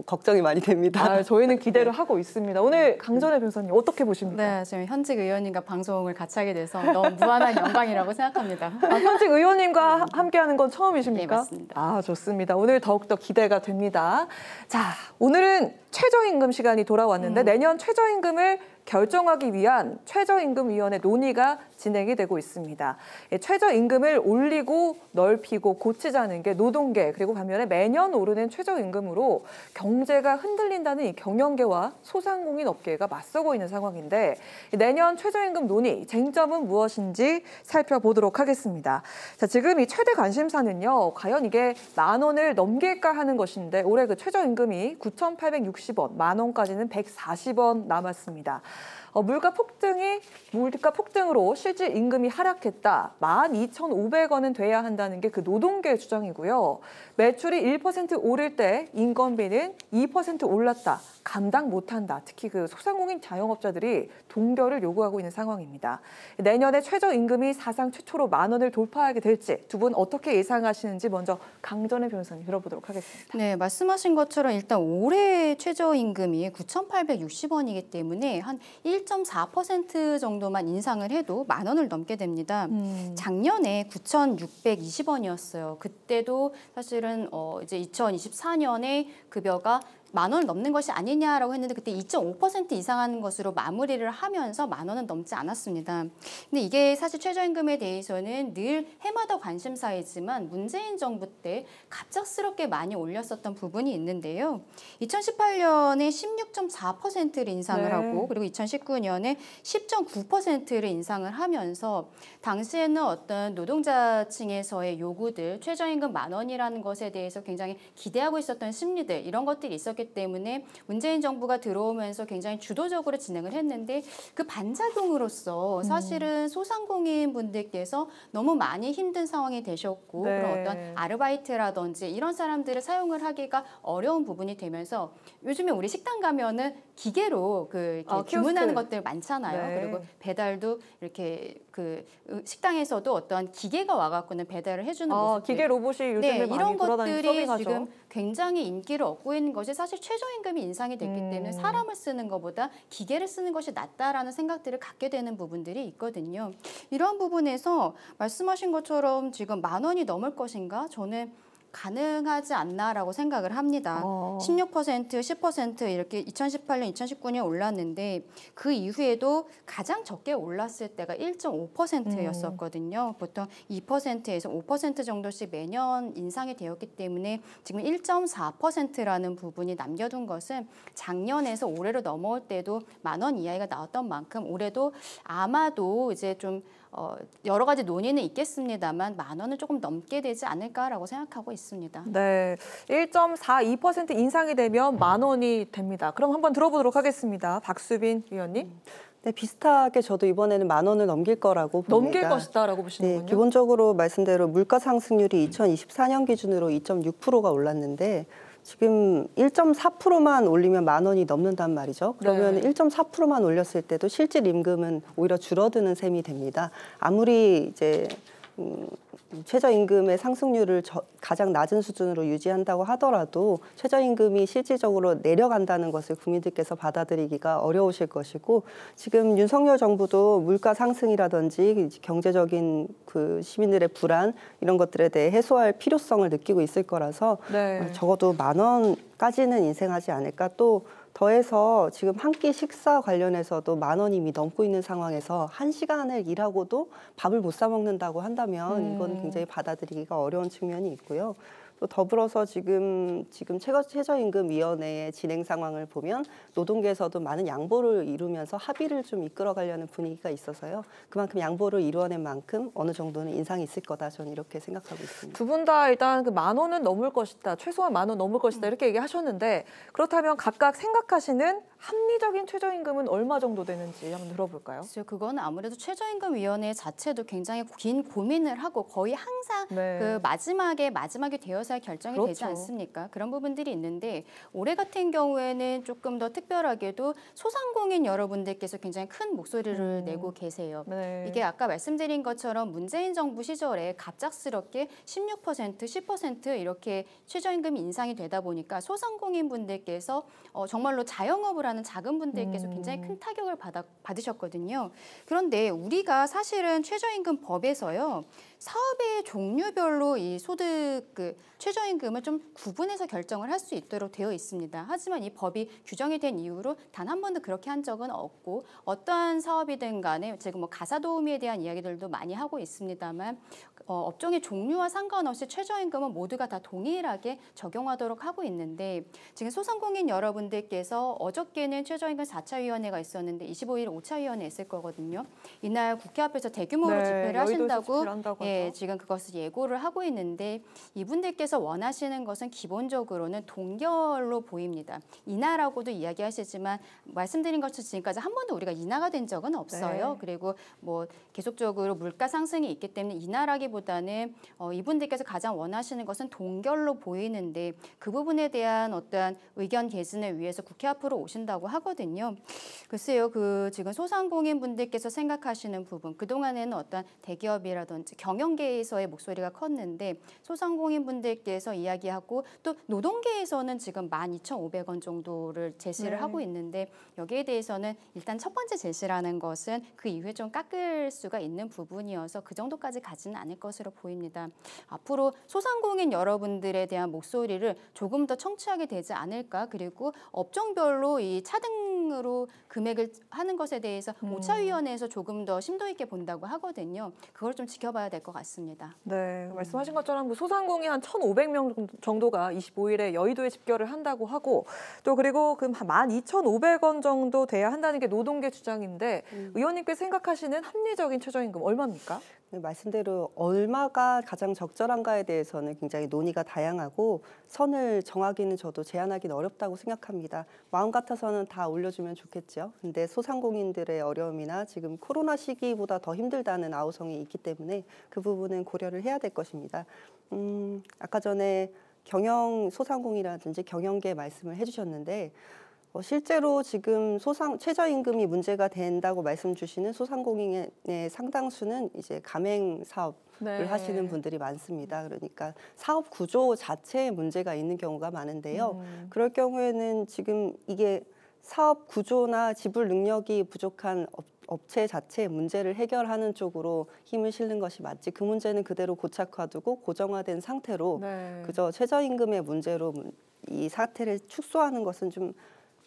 걱정이 많이 됩니다. 저희는 기대를 하고 있습니다. 오늘 강전의 변호사님 어떻게 보십니까? 네, 지금 현직 의원님과 방송을 같이 하게 돼서 너무 무한한 영광이라고 생각합니다. 현직 의원님과 함께하는 건 처음이십니까? 네, 맞습니다. 아, 좋습니다. 오늘 더욱더 기대가 됩니다. 자, 오늘은 최저임금 시간이 돌아왔는데 내년 최저임금을 결정하기 위한 최저임금위원회 논의가 진행이 되고 있습니다. 최저임금을 올리고 넓히고 고치자는 게 노동계 그리고 반면에 매년 오르는 최저임금으로 경제가 흔들린다는 이 경영계와 소상공인 업계가 맞서고 있는 상황인데 내년 최저임금 논의 쟁점은 무엇인지 살펴보도록 하겠습니다. 자, 지금 이 최대 관심사는요. 과연 이게 10,000원을 넘길까 하는 것인데 올해 그 최저임금이 9,860원, 10,000원까지는 140원 남았습니다. 물가 폭등으로 실질 임금이 하락했다. 12,500원은 돼야 한다는 게 그 노동계의 주장이고요. 매출이 1% 오를 때 인건비는 2% 올랐다. 감당 못한다. 특히 그 소상공인 자영업자들이 동결을 요구하고 있는 상황입니다. 내년에 최저임금이 사상 최초로 10,000원을 돌파하게 될지 두 분 어떻게 예상하시는지 먼저 강전의 변호사님 들어보도록 하겠습니다. 네, 말씀하신 것처럼 일단 올해 최저임금이 9,860원이기 때문에 한 1.4% 정도만 인상을 해도 10,000원을 넘게 됩니다. 작년에 9,620원이었어요. 그때도 사실은 이제 2024년에 급여가 10,000원을 넘는 것이 아니냐라고 했는데 그때 2.5% 이상하는 것으로 마무리를 하면서 10,000원은 넘지 않았습니다. 근데 이게 사실 최저임금에 대해서는 늘 해마다 관심사이지만 문재인 정부 때 갑작스럽게 많이 올렸었던 부분이 있는데요. 2018년에 16.4%를 인상을 하고 그리고 2019년에 10.9%를 인상을 하면서 당시에는 어떤 노동자층에서의 요구들, 최저임금 10,000원이라는 것에 대해서 굉장히 기대하고 있었던 심리들 이런 것들이 있었기 때문에 문재인 정부가 들어오면서 굉장히 주도적으로 진행을 했는데 그 반작용으로서 사실은 소상공인 분들께서 너무 많이 힘든 상황이 되셨고 그런 어떤 아르바이트라든지 이런 사람들을 사용을 하기가 어려운 부분이 되면서 요즘에 우리 식당 가면은 기계로 이렇게 주문하는 것들 많잖아요. 그리고 배달도 이렇게 그 식당에서도 어떤 기계가 와갖고는 배달을 해주는 모습들. 기계 로봇이 요즘에 많이 이런 돌아다니는 것들이 서빙하죠. 지금 굉장히 인기를 얻고 있는 것이 사실 최저임금이 인상이 됐기 때문에 사람을 쓰는 것보다 기계를 쓰는 것이 낫다라는 생각들을 갖게 되는 부분들이 있거든요. 이런 부분에서 말씀하신 것처럼 지금 10,000원이 넘을 것인가? 저는 가능하지 않나라고 생각을 합니다. 16%, 10% 이렇게 2018년, 2019년 올랐는데 그 이후에도 가장 적게 올랐을 때가 1.5%였었거든요. 보통 2%에서 5% 정도씩 매년 인상이 되었기 때문에 지금 1.4%라는 부분이 남겨둔 것은 작년에서 올해로 넘어올 때도 10,000원 이하가 나왔던 만큼 올해도 아마도 이제 좀 여러 가지 논의는 있겠습니다만 10,000원은 조금 넘게 되지 않을까라고 생각하고 있습니다. 네, 1.42% 인상이 되면 10,000원이 됩니다. 그럼 한번 들어보도록 하겠습니다. 박수빈 위원님. 네, 비슷하게 저도 이번에는 10,000원을 넘길 거라고 봅니다. 넘길 것이다라고 보시는군요. 네, 기본적으로 말씀대로 물가 상승률이 2024년 기준으로 2.6%가 올랐는데 지금 1.4%만 올리면 10,000원이 넘는단 말이죠. 그러면 네. 1.4%만 올렸을 때도 실질 임금은 오히려 줄어드는 셈이 됩니다. 아무리 이제 최저임금의 상승률을 가장 낮은 수준으로 유지한다고 하더라도 최저임금이 실질적으로 내려간다는 것을 국민들께서 받아들이기가 어려우실 것이고 지금 윤석열 정부도 물가 상승이라든지 경제적인 그 시민들의 불안 이런 것들에 대해 해소할 필요성을 느끼고 있을 거라서 네. 적어도 10,000원까지는 인상하지 않을까. 또 더해서 지금 한 끼 식사 관련해서도 10,000원 이미 넘고 있는 상황에서 1시간을 일하고도 밥을 못 사 먹는다고 한다면 이거는 굉장히 받아들이기가 어려운 측면이 있고요. 또 더불어서 지금 최저임금위원회의 진행 상황을 보면 노동계에서도 많은 양보를 이루면서 합의를 좀 이끌어가려는 분위기가 있어서요. 그만큼 양보를 이루어낸 만큼 어느 정도는 인상이 있을 거다. 저는 이렇게 생각하고 있습니다. 두 분 다 일단 그 10,000원은 넘을 것이다. 최소한 10,000원 넘을 것이다. 이렇게 얘기하셨는데 그렇다면 각각 생각하시는 합리적인 최저임금은 얼마 정도 되는지 한번 들어볼까요? 그건 아무래도 최저임금위원회 자체도 굉장히 긴 고민을 하고 거의 항상 그 마지막에 되어서야 결정이 되지 않습니까? 그런 부분들이 있는데 올해 같은 경우에는 조금 더 특별하게도 소상공인 여러분들께서 굉장히 큰 목소리를 내고 계세요. 이게 아까 말씀드린 것처럼 문재인 정부 시절에 갑작스럽게 16%, 10% 이렇게 최저임금이 인상이 되다 보니까 소상공인 분들께서 정말로 자영업을 하는 작은 분들께서 굉장히 큰 타격을 받으셨거든요. 그런데 우리가 사실은 최저임금 법에서요. 사업의 종류별로 이 소득 최저임금을 좀 구분해서 결정을 할 수 있도록 되어 있습니다. 하지만 이 법이 규정이 된 이후로 단 한 번도 그렇게 한 적은 없고 어떠한 사업이든 간에 지금 뭐 가사도우미에 대한 이야기들도 많이 하고 있습니다만 업종의 종류와 상관없이 최저임금은 모두가 다 동일하게 적용하도록 하고 있는데 지금 소상공인 여러분들께서 어저께는 최저임금 4차 위원회가 있었는데 25일 5차 위원회 있을 거거든요. 이날 국회 앞에서 대규모로 집회를 하신다고 지금 그것을 예고를 하고 있는데 이분들께서 원하시는 것은 기본적으로는 동결로 보입니다. 인하라고도 이야기하시지만 말씀드린 것처럼 지금까지 한 번도 우리가 인하가 된 적은 없어요. 그리고 뭐 계속적으로 물가 상승이 있기 때문에 인하라기보다는 이분들께서 가장 원하시는 것은 동결로 보이는데 그 부분에 대한 어떠한 의견 개진을 위해서 국회 앞으로 오신다고 하거든요. 글쎄요, 지금 소상공인 분들께서 생각하시는 부분, 그동안에는 어떤 대기업이라든지 경영계에서의 목소리가 컸는데 소상공인 분들께서 이야기하고 또 노동계에서는 지금 12,500원 정도를 제시를 하고 있는데 여기에 대해서는 일단 첫 번째 제시라는 것은 그 이후에 좀 깎을 수가 있는 부분이어서 그 정도까지 가지는 않을 것으로 보입니다. 앞으로 소상공인 여러분들에 대한 목소리를 조금 더 청취하게 되지 않을까. 그리고 업종별로 이 차등으로 금액을 하는 것에 대해서 5차 위원회에서 조금 더 심도 있게 본다고 하거든요. 그걸 좀 지켜봐야 될 것 같습니다. 네, 말씀하신 것처럼 소상공인 한 1,500명 정도가 25일에 여의도에 집결을 한다고 하고 또 그리고 그 12,500원 정도 돼야 한다는 게 노동계 주장인데 의원님께서 생각하시는 합리적인 최저임금 얼마입니까? 네, 말씀대로 얼마가 가장 적절한가에 대해서는 굉장히 논의가 다양하고 선을 정하기는 저도 제한하기는 어렵다고 생각합니다. 마음 같아서는 다 올려주면 좋겠죠. 근데 소상공인들의 어려움이나 지금 코로나 시기보다 더 힘들다는 아우성이 있기 때문에 그 부분은 고려를 해야 될 것입니다. 아까 전에 소상공인이라든지 경영계 말씀을 해주셨는데 실제로 지금 최저임금이 문제가 된다고 말씀 주시는 소상공인의 상당수는 이제 가맹 사업을 하시는 분들이 많습니다. 그러니까 사업 구조 자체에 문제가 있는 경우가 많은데요. 그럴 경우에는 지금 이게 사업 구조나 지불 능력이 부족한 업체 자체의 문제를 해결하는 쪽으로 힘을 실는 것이 맞지 그 문제는 그대로 고착화두고 고정화된 상태로 그저 최저임금의 문제로 이 사태를 축소하는 것은 좀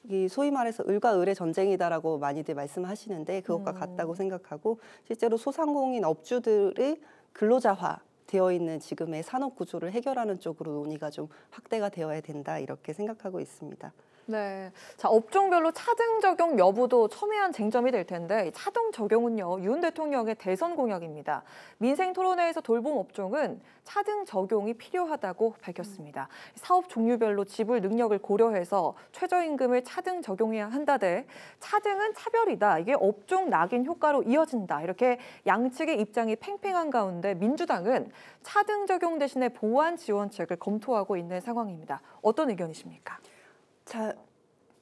이 소위 말해서 을과 을의 전쟁이다라고 많이들 말씀하시는데 그것과 같다고 생각하고 실제로 소상공인 업주들의 근로자화 되어 있는 지금의 산업 구조를 해결하는 쪽으로 논의가 좀 확대가 되어야 된다 이렇게 생각하고 있습니다. 네, 자 업종별로 차등 적용 여부도 첨예한 쟁점이 될 텐데 이 차등 적용은요 윤 대통령의 대선 공약입니다. 민생 토론회에서 돌봄 업종은 차등 적용이 필요하다고 밝혔습니다. 사업 종류별로 지불 능력을 고려해서 최저임금을 차등 적용해야 한다대 차등은 차별이다. 이게 업종 낙인 효과로 이어진다. 이렇게 양측의 입장이 팽팽한 가운데 민주당은 차등 적용 대신에 보완 지원책을 검토하고 있는 상황입니다. 어떤 의견이십니까?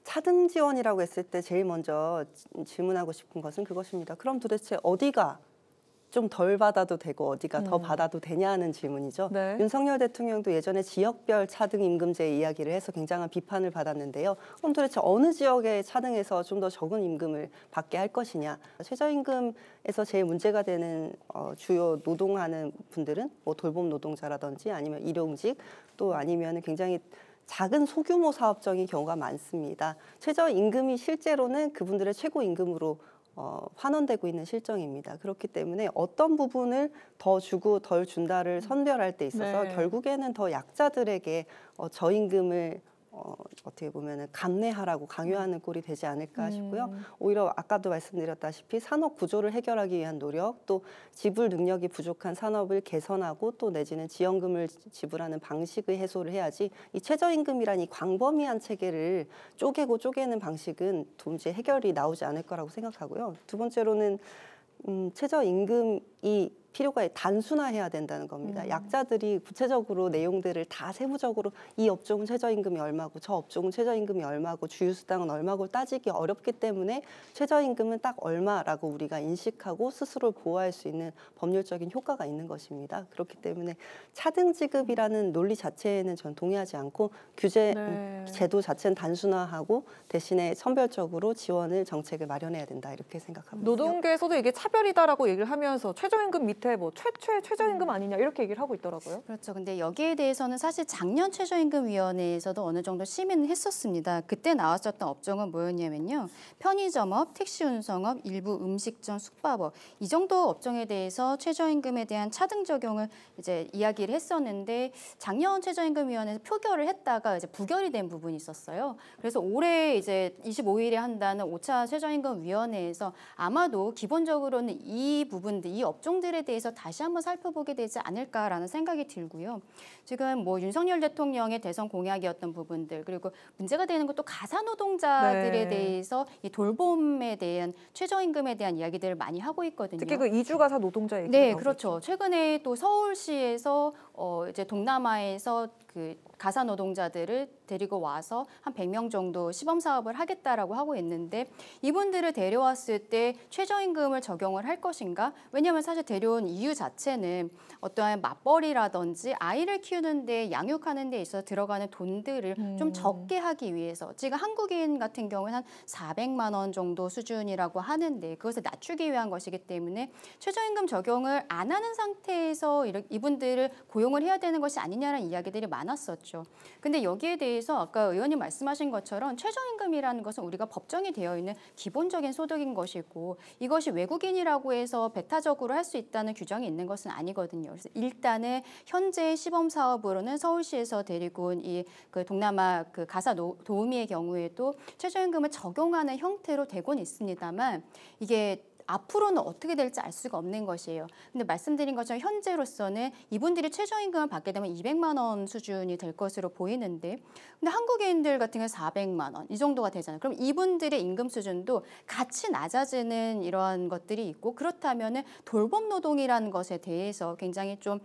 차등 지원이라고 했을 때 제일 먼저 질문하고 싶은 것은 그것입니다. 그럼 도대체 어디가 좀 덜 받아도 되고 어디가 더 받아도 되냐는 질문이죠. 윤석열 대통령도 예전에 지역별 차등 임금제 이야기를 해서 굉장한 비판을 받았는데요. 그럼 도대체 어느 지역의 차등에서 좀 더 적은 임금을 받게 할 것이냐. 최저임금에서 제일 문제가 되는 주요 노동하는 분들은 뭐 돌봄 노동자라든지 아니면 일용직 또 아니면 굉장히 작은 소규모 사업장의 경우가 많습니다. 최저임금이 실제로는 그분들의 최고임금으로 환원되고 있는 실정입니다. 그렇기 때문에 어떤 부분을 더 주고 덜 준다를 선별할 때 있어서 결국에는 더 약자들에게 저임금을 어떻게 보면 감내하라고 강요하는 꼴이 되지 않을까 싶고요. 오히려 아까도 말씀드렸다시피 산업 구조를 해결하기 위한 노력, 또 지불 능력이 부족한 산업을 개선하고 또 내지는 지원금을 지불하는 방식의 해소를 해야지 이 최저임금이란 이 광범위한 체계를 쪼개는 방식은 도무지 해결이 나오지 않을 거라고 생각하고요. 두 번째로는 최저임금이 필요가 단순화해야 된다는 겁니다. 약자들이 구체적으로 내용들을 다 세부적으로 이 업종은 최저임금이 얼마고 저 업종은 최저임금이 얼마고 주휴수당은 얼마고 따지기 어렵기 때문에 최저임금은 딱 얼마라고 우리가 인식하고 스스로 보호할 수 있는 법률적인 효과가 있는 것입니다. 그렇기 때문에 차등 지급이라는 논리 자체에는 전 동의하지 않고 규제 제도 자체는 단순화하고 대신에 선별적으로 지원을 정책을 마련해야 된다 이렇게 생각합니다. 노동계에서도 이게 차별이다라고 얘기를 하면서 최저임금 밑에 뭐 최초의 최저임금 아니냐 이렇게 얘기를 하고 있더라고요. 그렇죠. 근데 여기에 대해서는 사실 작년 최저임금위원회에서도 어느 정도 심의는 했었습니다. 그때 나왔었던 업종은 뭐였냐면요. 편의점업, 택시운송업, 일부 음식점, 숙박업 이 정도 업종에 대해서 최저임금에 대한 차등 적용을 이제 이야기를 했었는데 작년 최저임금위원회에서 표결을 했다가 이제 부결이 된 부분이 있었어요. 그래서 올해 이제 25일에 한다는 5차 최저임금위원회에서 아마도 기본적으로는 이 부분들, 이 업종들에 대해서 다시 한번 살펴보게 되지 않을까라는 생각이 들고요. 지금 뭐 윤석열 대통령의 대선 공약이었던 부분들 그리고 문제가 되는 것도 가사노동자들에 대해서 이 돌봄에 대한 최저임금에 대한 이야기들을 많이 하고 있거든요. 특히 그 이주가사 노동자 얘기. 네, 그렇죠. 최근에 또 서울시에서 이제 동남아에서 그 가사 노동자들을 데리고 와서 한 100명 정도 시범 사업을 하겠다라고 하고 있는데 이분들을 데려왔을 때 최저임금을 적용을 할 것인가? 왜냐하면 사실 데려온 이유 자체는 어떠한 맞벌이라든지 아이를 키우는데 양육하는 데 있어서 들어가는 돈들을 좀 적게 하기 위해서 지금 한국인 같은 경우는 한 400만 원 정도 수준이라고 하는데 그것을 낮추기 위한 것이기 때문에 최저임금 적용을 안 하는 상태에서 이분들을 고용을 해야 되는 것이 아니냐라는 이야기들이 많았었죠. 근데 여기에 대해서 아까 의원님 말씀하신 것처럼 최저임금이라는 것은 우리가 법정이 되어 있는 기본적인 소득인 것이고 이것이 외국인이라고 해서 배타적으로 할 수 있다는 규정이 있는 것은 아니거든요. 그래서 일단은 현재 시범 사업으로는 서울시에서 데리고 온 이 그 동남아 그 가사 도우미의 경우에도 최저임금을 적용하는 형태로 되곤 있습니다만 이게 앞으로는 어떻게 될지 알 수가 없는 것이에요. 근데 말씀드린 것처럼 현재로서는 이분들이 최저임금을 받게 되면 200만 원 수준이 될 것으로 보이는데 근데 한국인들 같은 경우는 400만 원 이 정도가 되잖아요. 그럼 이분들의 임금 수준도 같이 낮아지는 이러한 것들이 있고 그렇다면은 돌봄 노동이라는 것에 대해서 굉장히 좀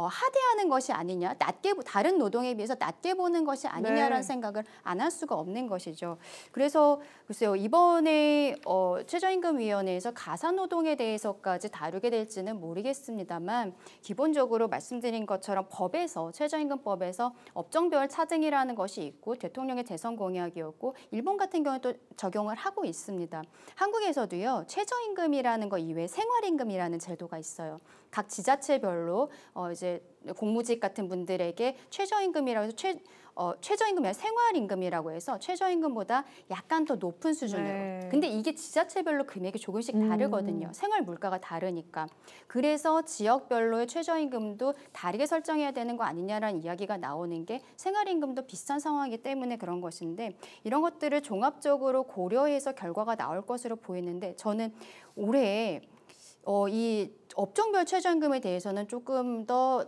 하대하는 것이 아니냐, 다른 노동에 비해서 낮게 보는 것이 아니냐라는 네. 생각을 안 할 수가 없는 것이죠. 그래서 글쎄요, 이번에 최저임금위원회에서 가사노동에 대해서까지 다루게 될지는 모르겠습니다만 기본적으로 말씀드린 것처럼 법에서 최저임금법에서 업종별 차등이라는 것이 있고 대통령의 대선 공약이었고 일본 같은 경우도 적용을 하고 있습니다. 한국에서도요, 최저임금이라는 거 이외에 생활임금이라는 제도가 있어요. 각 지자체별로 이제 공무직 같은 분들에게 최저임금이라고 해서 최저임금이 아니라 생활임금이라고 해서 최저임금보다 약간 더 높은 수준으로. 네. 근데 이게 지자체별로 금액이 조금씩 다르거든요. 생활 물가가 다르니까. 그래서 지역별로의 최저임금도 다르게 설정해야 되는 거 아니냐라는 이야기가 나오는 게 생활임금도 비슷한 상황이기 때문에 그런 것인데 이런 것들을 종합적으로 고려해서 결과가 나올 것으로 보이는데 저는 올해 이 업종별 최저임금에 대해서는 조금 더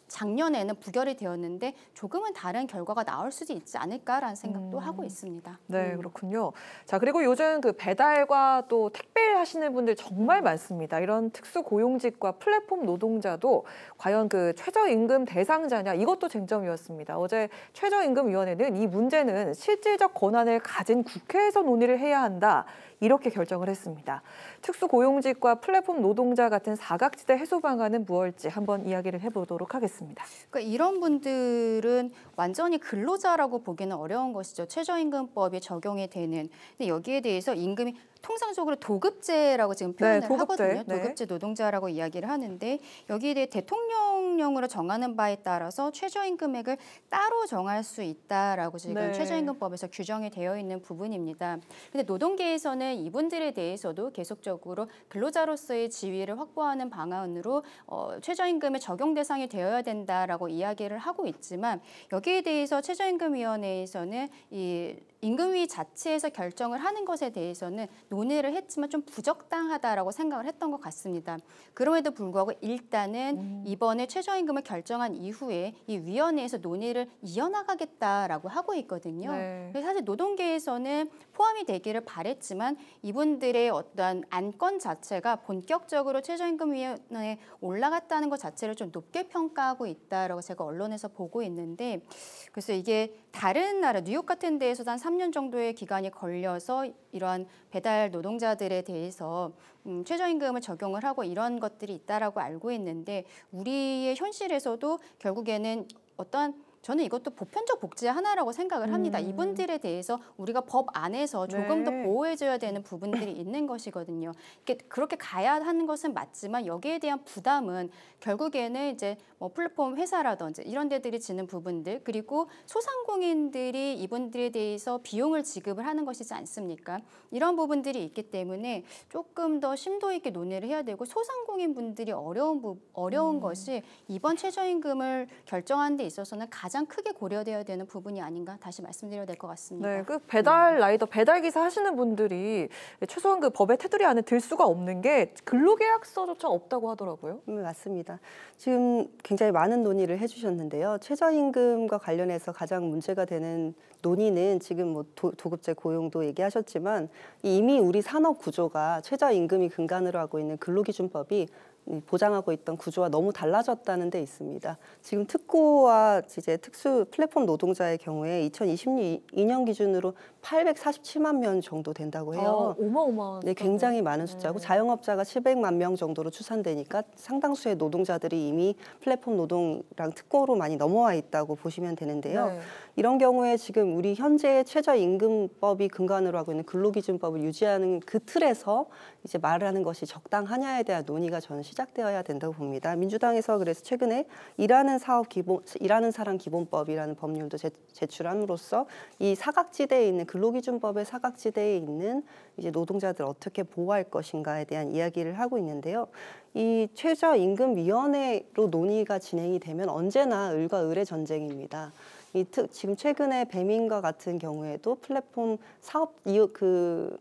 작년에는 부결이 되었는데 조금은 다른 결과가 나올 수도 있지 않을까라는 생각도 하고 있습니다. 네, 그렇군요. 자, 그리고 요즘 그 배달과 또 택배를 하시는 분들 정말 많습니다. 이런 특수 고용직과 플랫폼 노동자도 과연 그 최저임금 대상자냐, 이것도 쟁점이었습니다. 어제 최저임금위원회는 이 문제는 실질적 권한을 가진 국회에서 논의를 해야 한다, 이렇게 결정을 했습니다. 특수 고용직과 플랫폼 노동자 같은 사각지대 해소 방안은 무엇일지 한번 이야기를 해보도록 하겠습니다. 그러니까 이런 분들은 완전히 근로자라고 보기는 어려운 것이죠. 최저임금법이 적용이 되는. 근데 여기에 대해서 임금이 통상적으로 도급제라고 지금 표현을 도급제. 하거든요. 네. 도급제 노동자라고 이야기를 하는데 여기에 대해 대통령령으로 정하는 바에 따라서 최저임금액을 따로 정할 수 있다라고 지금 네. 최저임금법에서 규정이 되어 있는 부분입니다. 근데 노동계에서는 이분들에 대해서도 계속적으로 근로자로서의 지위를 확보하는 방안으로 최저임금의 적용 대상이 되어야 된다라고 이야기를 하고 있지만 여기에 대해서 최저임금위원회에서는 이 임금위 자체에서 결정을 하는 것에 대해서는 논의를 했지만 좀 부적당하다라고 생각을 했던 것 같습니다. 그럼에도 불구하고 일단은 이번에 최저임금을 결정한 이후에 이 위원회에서 논의를 이어나가겠다라고 하고 있거든요. 네. 그래서 사실 노동계에서는 포함이 되기를 바랬지만 이분들의 어떤 안건 자체가 본격적으로 최저임금위원회에 올라갔다는 것 자체를 좀 높게 평가하고 있다라고 제가 언론에서 보고 있는데 그래서 이게 다른 나라 뉴욕 같은 데에서도 한 3년 정도의 기간이 걸려서 이러한 배달 노동자들에 대해서 최저임금을 적용을 하고 이런 것들이 있다라고 알고 있는데 우리의 현실에서도 결국에는 저는 이것도 보편적 복지의 하나라고 생각을 합니다. 이분들에 대해서 우리가 법 안에서 조금 더 보호해줘야 되는 부분들이 있는 것이거든요. 그렇게 가야 하는 것은 맞지만 여기에 대한 부담은 결국에는 이제 뭐 플랫폼 회사라든지 이런 데들이 지는 부분들 그리고 소상공인들이 이분들에 대해서 비용을 지급을 하는 것이지 않습니까? 이런 부분들이 있기 때문에 조금 더 심도 있게 논의를 해야 되고 소상공인 분들이 어려운 것이 이번 최저임금을 결정하는 데 있어서는 가장 크게 고려되어야 되는 부분이 아닌가 다시 말씀드려야 될 것 같습니다. 네, 그 배달 라이더, 배달 기사 하시는 분들이 최소한 그 법의 테두리 안에 들 수가 없는 게 근로계약서조차 없다고 하더라고요. 맞습니다. 지금 굉장히 많은 논의를 해주셨는데요. 최저임금과 관련해서 가장 문제가 되는 논의는 지금 뭐 도급제 고용도 얘기하셨지만 이미 우리 산업 구조가 최저임금이 근간으로 하고 있는 근로기준법이 보장하고 있던 구조와 너무 달라졌다는 데 있습니다. 지금 특고와 이제 특수 플랫폼 노동자의 경우에 2022년 기준으로 847만 명 정도 된다고 해요. 어마어마한. 네, 굉장히 많은 숫자고 자영업자가 700만 명 정도로 추산되니까 상당수의 노동자들이 이미 플랫폼 노동랑 특고로 많이 넘어와 있다고 보시면 되는데요. 네. 이런 경우에 지금 우리 현재 최저임금법이 근간으로 하고 있는 근로기준법을 유지하는 그 틀에서 이제 말을 하는 것이 적당하냐에 대한 논의가 저는 시작되어야 된다고 봅니다. 민주당에서 그래서 최근에 일하는 사람 기본법이라는 법률도 제출함으로써 이 사각지대에 있는 근로기준법의 사각지대에 있는 이제 노동자들 어떻게 보호할 것인가에 대한 이야기를 하고 있는데요. 이 최저임금위원회로 논의가 진행이 되면 언제나 을과 을의 전쟁입니다. 지금 최근에 배민과 같은 경우에도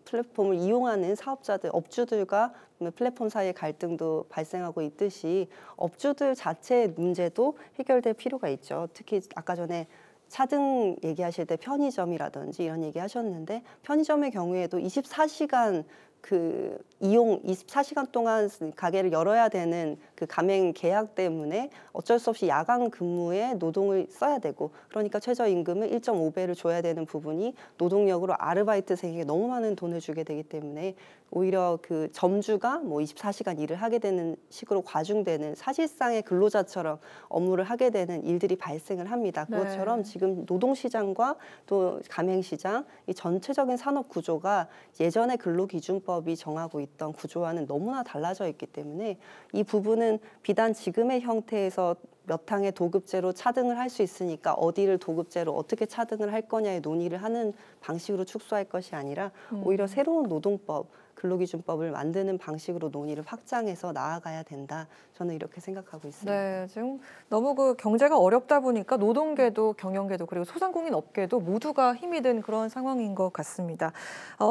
플랫폼을 이용하는 사업자들, 업주들과 플랫폼 사이의 갈등도 발생하고 있듯이 업주들 자체의 문제도 해결될 필요가 있죠. 특히 아까 전에 차등 얘기하실 때 편의점이라든지 이런 얘기 하셨는데 편의점의 경우에도 24시간 24시간 동안 가게를 열어야 되는 그 그 가맹 계약 때문에 어쩔 수 없이 야간 근무에 노동을 써야 되고 그러니까 최저임금을 1.5배를 줘야 되는 부분이 노동력으로 아르바이트생에게 너무 많은 돈을 주게 되기 때문에 오히려 그 점주가 뭐 24시간 일을 하게 되는 식으로 과중되는 사실상의 근로자처럼 업무를 하게 되는 일들이 발생을 합니다. 그것처럼 지금 노동시장과 또 가맹시장 이 전체적인 산업 구조가 예전의 근로기준법이 정하고 있던 구조와는 너무나 달라져 있기 때문에 이 부분은 비단 지금의 형태에서 몇 항의 도급제로 차등을 할 수 있으니까 어디를 도급제로 어떻게 차등을 할 거냐의 논의를 하는 방식으로 축소할 것이 아니라 오히려 새로운 노동법, 근로기준법을 만드는 방식으로 논의를 확장해서 나아가야 된다. 저는 이렇게 생각하고 있습니다. 네, 지금 너무 그 경제가 어렵다 보니까 노동계도 경영계도 그리고 소상공인 업계도 모두가 힘이 든 그런 상황인 것 같습니다.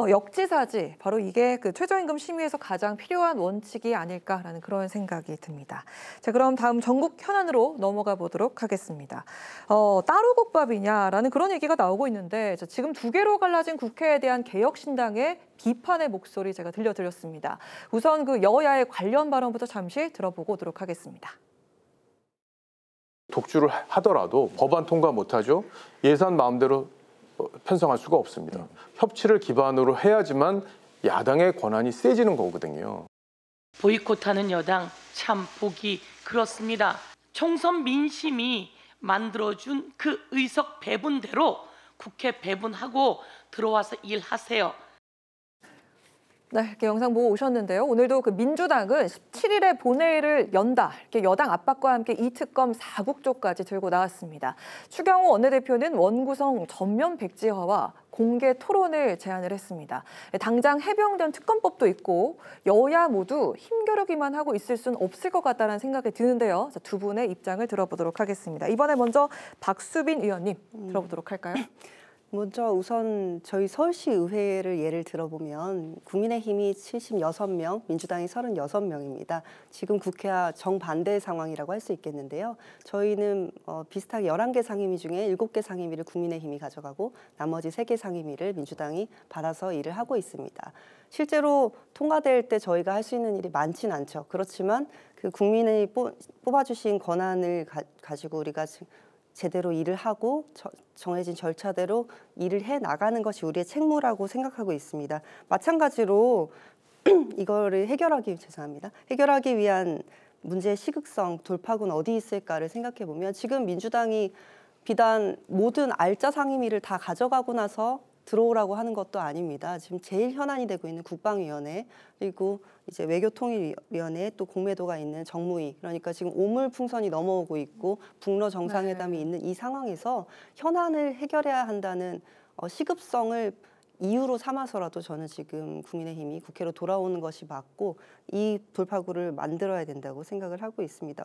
역지사지 바로 이게 그 최저임금 심의에서 가장 필요한 원칙이 아닐까라는 그런 생각이 듭니다. 자, 그럼 다음 전국 현안으로 넘어가 보도록 하겠습니다. 따로국밥이냐라는 그런 얘기가 나오고 있는데 지금 두 개로 갈라진 국회에 대한 개혁신당의 비판의 목소리 제가 들려드렸습니다. 우선 그 여야의 관련 발언부터 잠시 들어보고 오도록 하겠습니다. 독주를 하더라도 법안 통과 못하죠. 예산 마음대로 편성할 수가 없습니다. 협치를 기반으로 해야지만 야당의 권한이 세지는 거거든요. 보이콧하는 여당 참 보기 그렇습니다. 총선 민심이 만들어준 그 의석 배분대로 국회 배분하고 들어와서 일하세요. 네, 이렇게 영상 보고 오셨는데요. 오늘도 그 민주당은 17일에 본회의를 연다. 이렇게 여당 압박과 함께 이 특검 4국조까지 들고 나왔습니다. 추경호 원내대표는 원구성 전면 백지화와 공개 토론을 제안을 했습니다. 당장 해병된 특검법도 있고 여야 모두 힘겨루기만 하고 있을 수는 없을 것 같다는 생각이 드는데요. 자, 두 분의 입장을 들어보도록 하겠습니다. 이번에 먼저 박수빈 의원님 들어보도록 할까요? 먼저 우선 저희 서울시 의회를 예를 들어보면 국민의힘이 76명, 민주당이 36명입니다. 지금 국회와 정반대 상황이라고 할 수 있겠는데요. 저희는 비슷하게 11개 상임위 중에 7개 상임위를 국민의힘이 가져가고 나머지 3개 상임위를 민주당이 받아서 일을 하고 있습니다. 실제로 통과될 때 저희가 할 수 있는 일이 많진 않죠. 그렇지만 그 국민의 뽑아주신 권한을 가지고 우리가 제대로 일을 하고 정해진 절차대로 일을 해 나가는 것이 우리의 책무라고 생각하고 있습니다. 마찬가지로 이거를 해결하기 위한 문제의 시급성, 돌파구는 어디 있을까를 생각해 보면 지금 민주당이 비단 모든 알짜 상임위를 다 가져가고 나서 들어오라고 하는 것도 아닙니다. 지금 제일 현안이 되고 있는 국방위원회 그리고 이제 외교통일위원회 또 공매도가 있는 정무위 그러니까 지금 오물풍선이 넘어오고 있고 북러 정상회담이 있는 이 상황에서 현안을 해결해야 한다는 시급성을 이유로 삼아서라도 저는 지금 국민의힘이 국회로 돌아오는 것이 맞고 이 돌파구를 만들어야 된다고 생각을 하고 있습니다.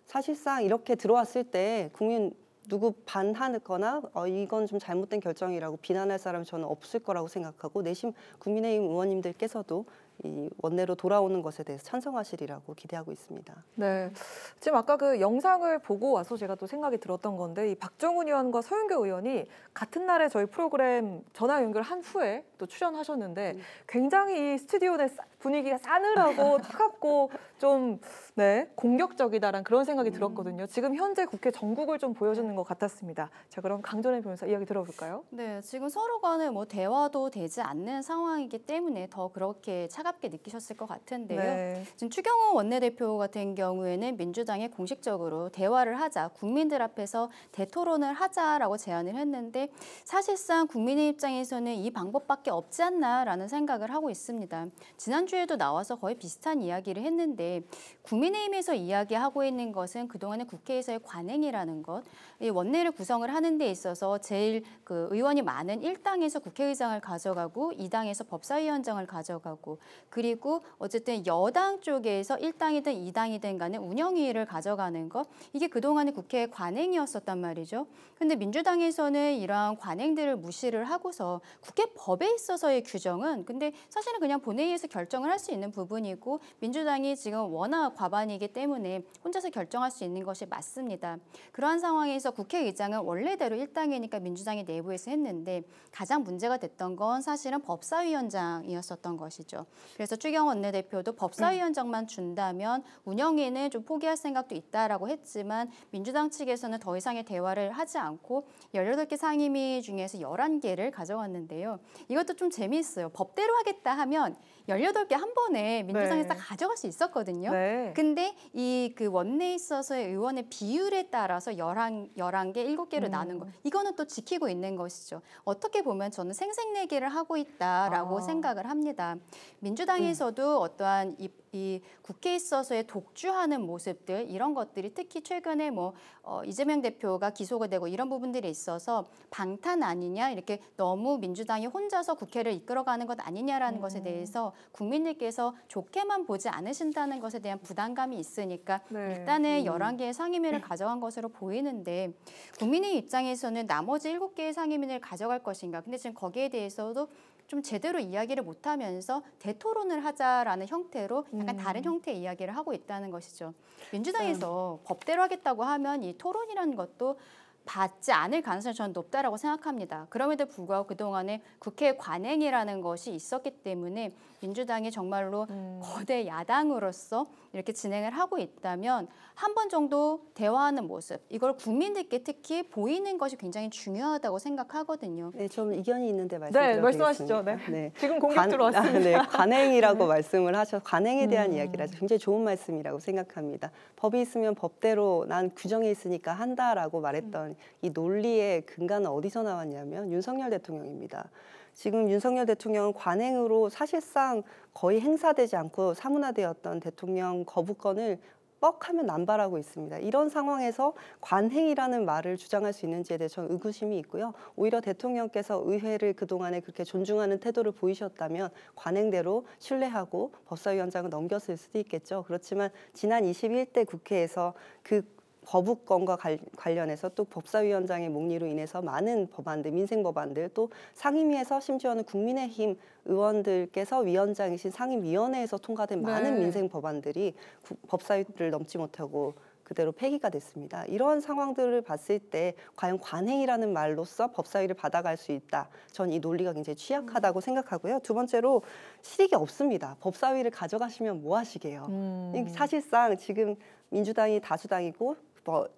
사실상 이렇게 들어왔을 때 국민 누구 반하거나 이건 좀 잘못된 결정이라고 비난할 사람이 저는 없을 거라고 생각하고 내심 국민의힘 의원님들께서도 이 원내로 돌아오는 것에 대해서 찬성하시리라고 기대하고 있습니다. 네, 지금 아까 그 영상을 보고 와서 제가 또 생각이 들었던 건데 이 박정훈 의원과 서윤교 의원이 같은 날에 저희 프로그램 전화 연결한 후에 또 출연하셨는데 굉장히 이 스튜디오 내 분위기가 싸늘하고 차갑고 좀 공격적이다라는 그런 생각이 들었거든요. 지금 현재 국회 정국을 좀 보여주는 것 같았습니다. 자, 그럼 강전혜 변호사 이야기 들어볼까요? 네, 지금 서로 간에 뭐 대화도 되지 않는 상황이기 때문에 더 그렇게 차갑게 느끼셨을 것 같은데요. 네. 지금 추경호 원내대표 같은 경우에는 민주당에 공식적으로 대화를 하자, 국민들 앞에서 대토론을 하자라고 제안을 했는데 사실상 국민의 입장에서는 이 방법밖에 없지 않나라는 생각을 하고 있습니다. 지난주에도 나와서 거의 비슷한 이야기를 했는데 국민의힘에서 이야기하고 있는 것은 그동안의 국회에서의 관행이라는 것, 이 원내를 구성을 하는 데 있어서 제일 그 의원이 많은 1당에서 국회의장을 가져가고 2당에서 법사위원장을 가져가고 그리고 어쨌든 여당 쪽에서 1당이든 2당이든 간에 운영위를 가져가는 것, 이게 그동안의 국회의 관행이었었단 말이죠. 근데 민주당에서는 이러한 관행들을 무시를 하고서 국회법에 있어서의 규정은 근데 사실은 그냥 본회의에서 결정을 할 수 있는 부분이고 민주당이 지금 워낙 과반이기 때문에 혼자서 결정할 수 있는 것이 맞습니다. 그러한 상황에서 국회의장은 원래대로 1당이니까 민주당이 내부에서 했는데 가장 문제가 됐던 건 사실은 법사위원장이었었던 것이죠. 그래서 추경호 원내대표도 법사위원장만 준다면 운영위는 좀 포기할 생각도 있다라고 했지만 민주당 측에서는 더 이상의 대화를 하지 않고 18개 상임위 중에서 11개를 가져왔는데요. 이것도 좀 재미있어요. 법대로 하겠다 하면 18개 한 번에 민주당에서 다 가져갈 수 있었거든요. 근데 이 그 원내에 있어서의 의원의 비율에 따라서 11개, 7개를 나눈 거. 이거는 또 지키고 있는 것이죠. 어떻게 보면 저는 생색내기를 하고 있다라고 생각을 합니다. 민주당에서도 어떠한 이 국회에 있어서의 독주하는 모습들 이런 것들이 특히 최근에 뭐 이재명 대표가 기소가 되고 이런 부분들에 있어서 방탄 아니냐 이렇게 너무 민주당이 혼자서 국회를 이끌어가는 것 아니냐라는 것에 대해서 국민들께서 좋게만 보지 않으신다는 것에 대한 부담감이 있으니까 일단은 11개의 상임위를 가져간 것으로 보이는데 국민의 입장에서는 나머지 7개의 상임위를 가져갈 것인가. 근데 지금 거기에 대해서도 좀 제대로 이야기를 못하면서 대토론을 하자라는 형태로 약간 다른 형태의 이야기를 하고 있다는 것이죠. 민주당에서 법대로 하겠다고 하면 이 토론이라는 것도 받지 않을 가능성이 저는 높다라고 생각합니다. 그럼에도 불구하고 그동안에 국회 관행이라는 것이 있었기 때문에 민주당이 정말로 거대 야당으로서 이렇게 진행을 하고 있다면 한 번 정도 대화하는 모습, 이걸 국민들께 특히 보이는 것이 굉장히 중요하다고 생각하거든요. 네, 좀 이견이 있는데 말씀드리겠습니다. 네, 말씀하시죠. 네. 지금 공격 들어왔습니다. 네, 관행이라고 말씀을 하셔서 관행에 대한 이야기라서 굉장히 좋은 말씀이라고 생각합니다. 법이 있으면 법대로 난 규정이 있으니까 한다라고 말했던 이 논리의 근간은 어디서 나왔냐면 윤석열 대통령입니다. 지금 윤석열 대통령은 관행으로 사실상 거의 행사되지 않고 사문화되었던 대통령 거부권을 뻑하면 남발하고 있습니다. 이런 상황에서 관행이라는 말을 주장할 수 있는지에 대해 저는 의구심이 있고요. 오히려 대통령께서 의회를 그동안에 그렇게 존중하는 태도를 보이셨다면 관행대로 신뢰하고 법사위원장을 넘겼을 수도 있겠죠. 그렇지만 지난 21대 국회에서 그 거부권과 관련해서 또 법사위원장의 목리로 인해서 많은 법안들, 민생 법안들 또 상임위에서 심지어는 국민의힘 의원들께서 위원장이신 상임위원회에서 통과된 많은 민생 법안들이 법사위를 넘지 못하고 그대로 폐기가 됐습니다. 이런 상황들을 봤을 때 과연 관행이라는 말로써 법사위를 받아갈 수 있다. 전 이 논리가 굉장히 취약하다고 생각하고요. 두 번째로 실익이 없습니다. 법사위를 가져가시면 뭐 하시게요. 사실상 지금 민주당이 다수당이고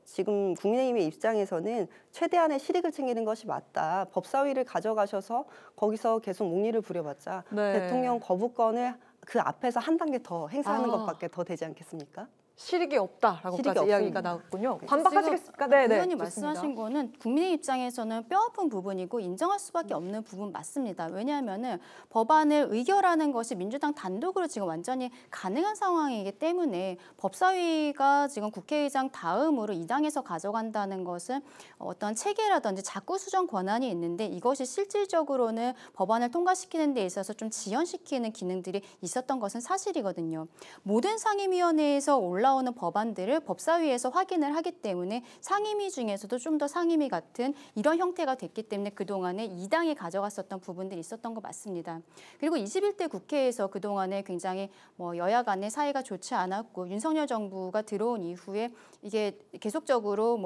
지금 국민의힘의 입장에서는 최대한의 실익을 챙기는 것이 맞다. 법사위를 가져가셔서 거기서 계속 목리를 부려봤자 대통령 거부권을 그 앞에서 한 단계 더 행사하는 것밖에 더 되지 않겠습니까? 실익이 없다라고까지 이야기가 나왔군요. 반박하시겠습니까? 네, 의원님 말씀하신 거는 국민의 입장에서는 뼈아픈 부분이고 인정할 수밖에 없는 부분 맞습니다. 왜냐하면은 법안을 의결하는 것이 민주당 단독으로 지금 완전히 가능한 상황이기 때문에 법사위가 지금 국회의장 다음으로 이 당에서 가져간다는 것은 어떤 체계라든지 자구 수정 권한이 있는데 이것이 실질적으로는 법안을 통과시키는 데 있어서 좀 지연시키는 기능들이 있었던 것은 사실이거든요. 모든 상임위원회에서 올라오는 법안들을 법사위에서 확인을 하기 때문에 상임위 중에서도 좀 더 상임위 같은 이런 형태가 됐기 때문에 그동안에 이 당이 가져갔었던 부분들이 있었던 거 맞습니다. 그리고 21대 국회에서 그동안에 굉장히 여야 간의 사이가 좋지 않았고 윤석열 정부가 들어온 이후에 이게 계속적으로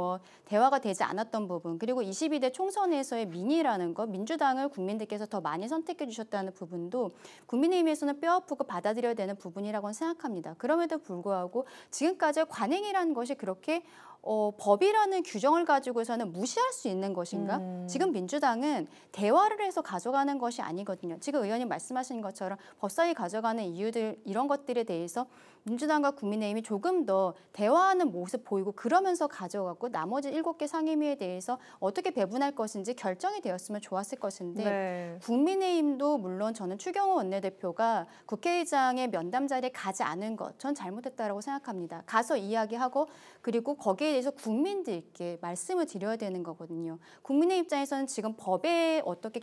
대화가 되지 않았던 부분 그리고 22대 총선에서의 민의라는 것 민주당을 국민들께서 더 많이 선택해 주셨다는 부분도 국민의힘에서는 뼈아프고 받아들여야 되는 부분이라고는 생각합니다. 그럼에도 불구하고 지금까지 관행이라는 것이 그렇게 법이라는 규정을 가지고서는 무시할 수 있는 것인가? 지금 민주당은 대화를 해서 가져가는 것이 아니거든요. 지금 의원님 말씀하신 것처럼 법사위 가져가는 이유들 이런 것들에 대해서 민주당과 국민의힘이 조금 더 대화하는 모습 보이고 그러면서 가져가고 나머지 7개 상임위에 대해서 어떻게 배분할 것인지 결정이 되었으면 좋았을 것인데 국민의힘도 물론 저는 추경호 원내대표가 국회의장의 면담 자리에 가지 않은 것 전 잘못했다라고 생각합니다. 가서 이야기하고 그리고 거기에 대해서 국민들께 말씀을 드려야 되는 거거든요. 국민의 입장에서는 지금 법에 어떻게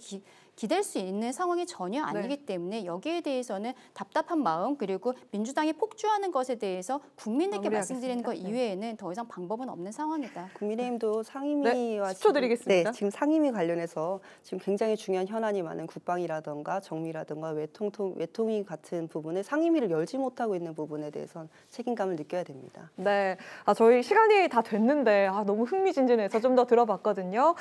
기댈 수 있는 상황이 전혀 아니기 때문에 여기에 대해서는 답답한 마음 그리고 민주당이 폭주하는 것에 대해서 국민들께 말씀드리는 것 이외에는 더 이상 방법은 없는 상황이다. 국민의힘도 상임위와 10초 드리겠습니다. 지금 상임위 관련해서 지금 굉장히 중요한 현안이 많은 국방이라든가 정미라든가 외통위 같은 부분에 상임위를 열지 못하고 있는 부분에 대해서는 책임감을 느껴야 됩니다. 네, 저희 시간이 다 다 됐는데 너무 흥미진진해서 좀 더 들어봤거든요.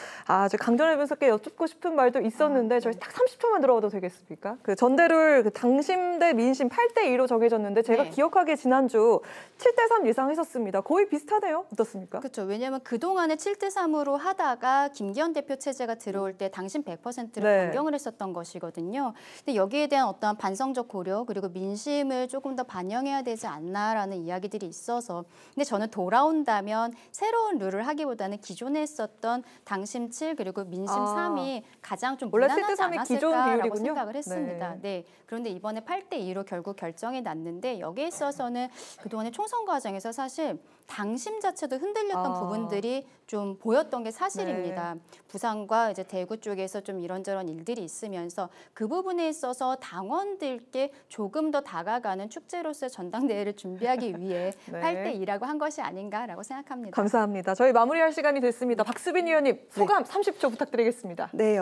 저 강전혜 변호사께 여쭙고 싶은 말도 있었는데 저희 딱 30초만 들어봐도 되겠습니까? 그 전대를 당심 대 민심 8대2로 정해졌는데 제가 기억하기에 지난주 7대3 예상했었습니다. 거의 비슷하네요. 어떻습니까? 그렇죠. 왜냐하면 그동안에 7대3으로 하다가 김기현 대표 체제가 들어올 때 당심 100%를 변경을 했었던 것이거든요. 근데 여기에 대한 어떠한 반성적 고려 그리고 민심을 조금 더 반영해야 되지 않나라는 이야기들이 있어서 근데 저는 돌아온다면 새로운 룰을 하기보다는 기존에 했었던 당심 7 그리고 민심 3이 가장 좀 무난하지 않았을까라고 생각을 했습니다. 네. 그런데 이번에 8대2로 결국 결정이 났는데 여기에 있어서는 그동안의 총선 과정에서 사실 당심 자체도 흔들렸던 부분들이 좀 보였던 게 사실입니다. 부산과 이제 대구 쪽에서 좀 이런저런 일들이 있으면서 그 부분에 있어서 당원들께 조금 더 다가가는 축제로서의 전당대회를 준비하기 위해 8대2라고 한 것이 아닌가라고 생각합니다. 감사합니다. 저희 마무리할 시간이 됐습니다. 박수빈 의원님 소감 30초 부탁드리겠습니다. 네,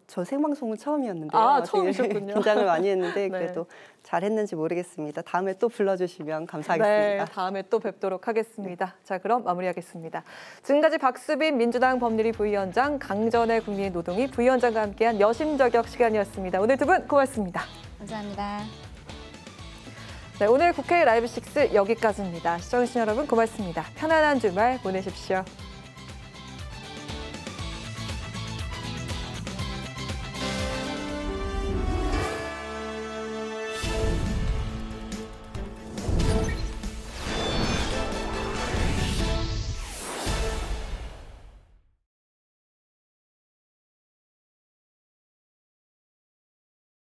저 생방송은 처음이었는데요. 처음이셨군요. 긴장을 많이 했는데 그래도 잘했는지 모르겠습니다. 다음에 또 불러주시면 감사하겠습니다. 네, 다음에 또 뵙도록 하겠습니다. 자, 그럼 마무리하겠습니다. 지금까지 박수빈 민주당 법률위 부위원장, 강전혜 국민의 노동위 부위원장과 함께한 여심저격 시간이었습니다. 오늘 두 분 고맙습니다. 감사합니다. 네, 오늘 국회 라이브 6 여기까지입니다. 시청해주신 여러분 고맙습니다. 편안한 주말 보내십시오.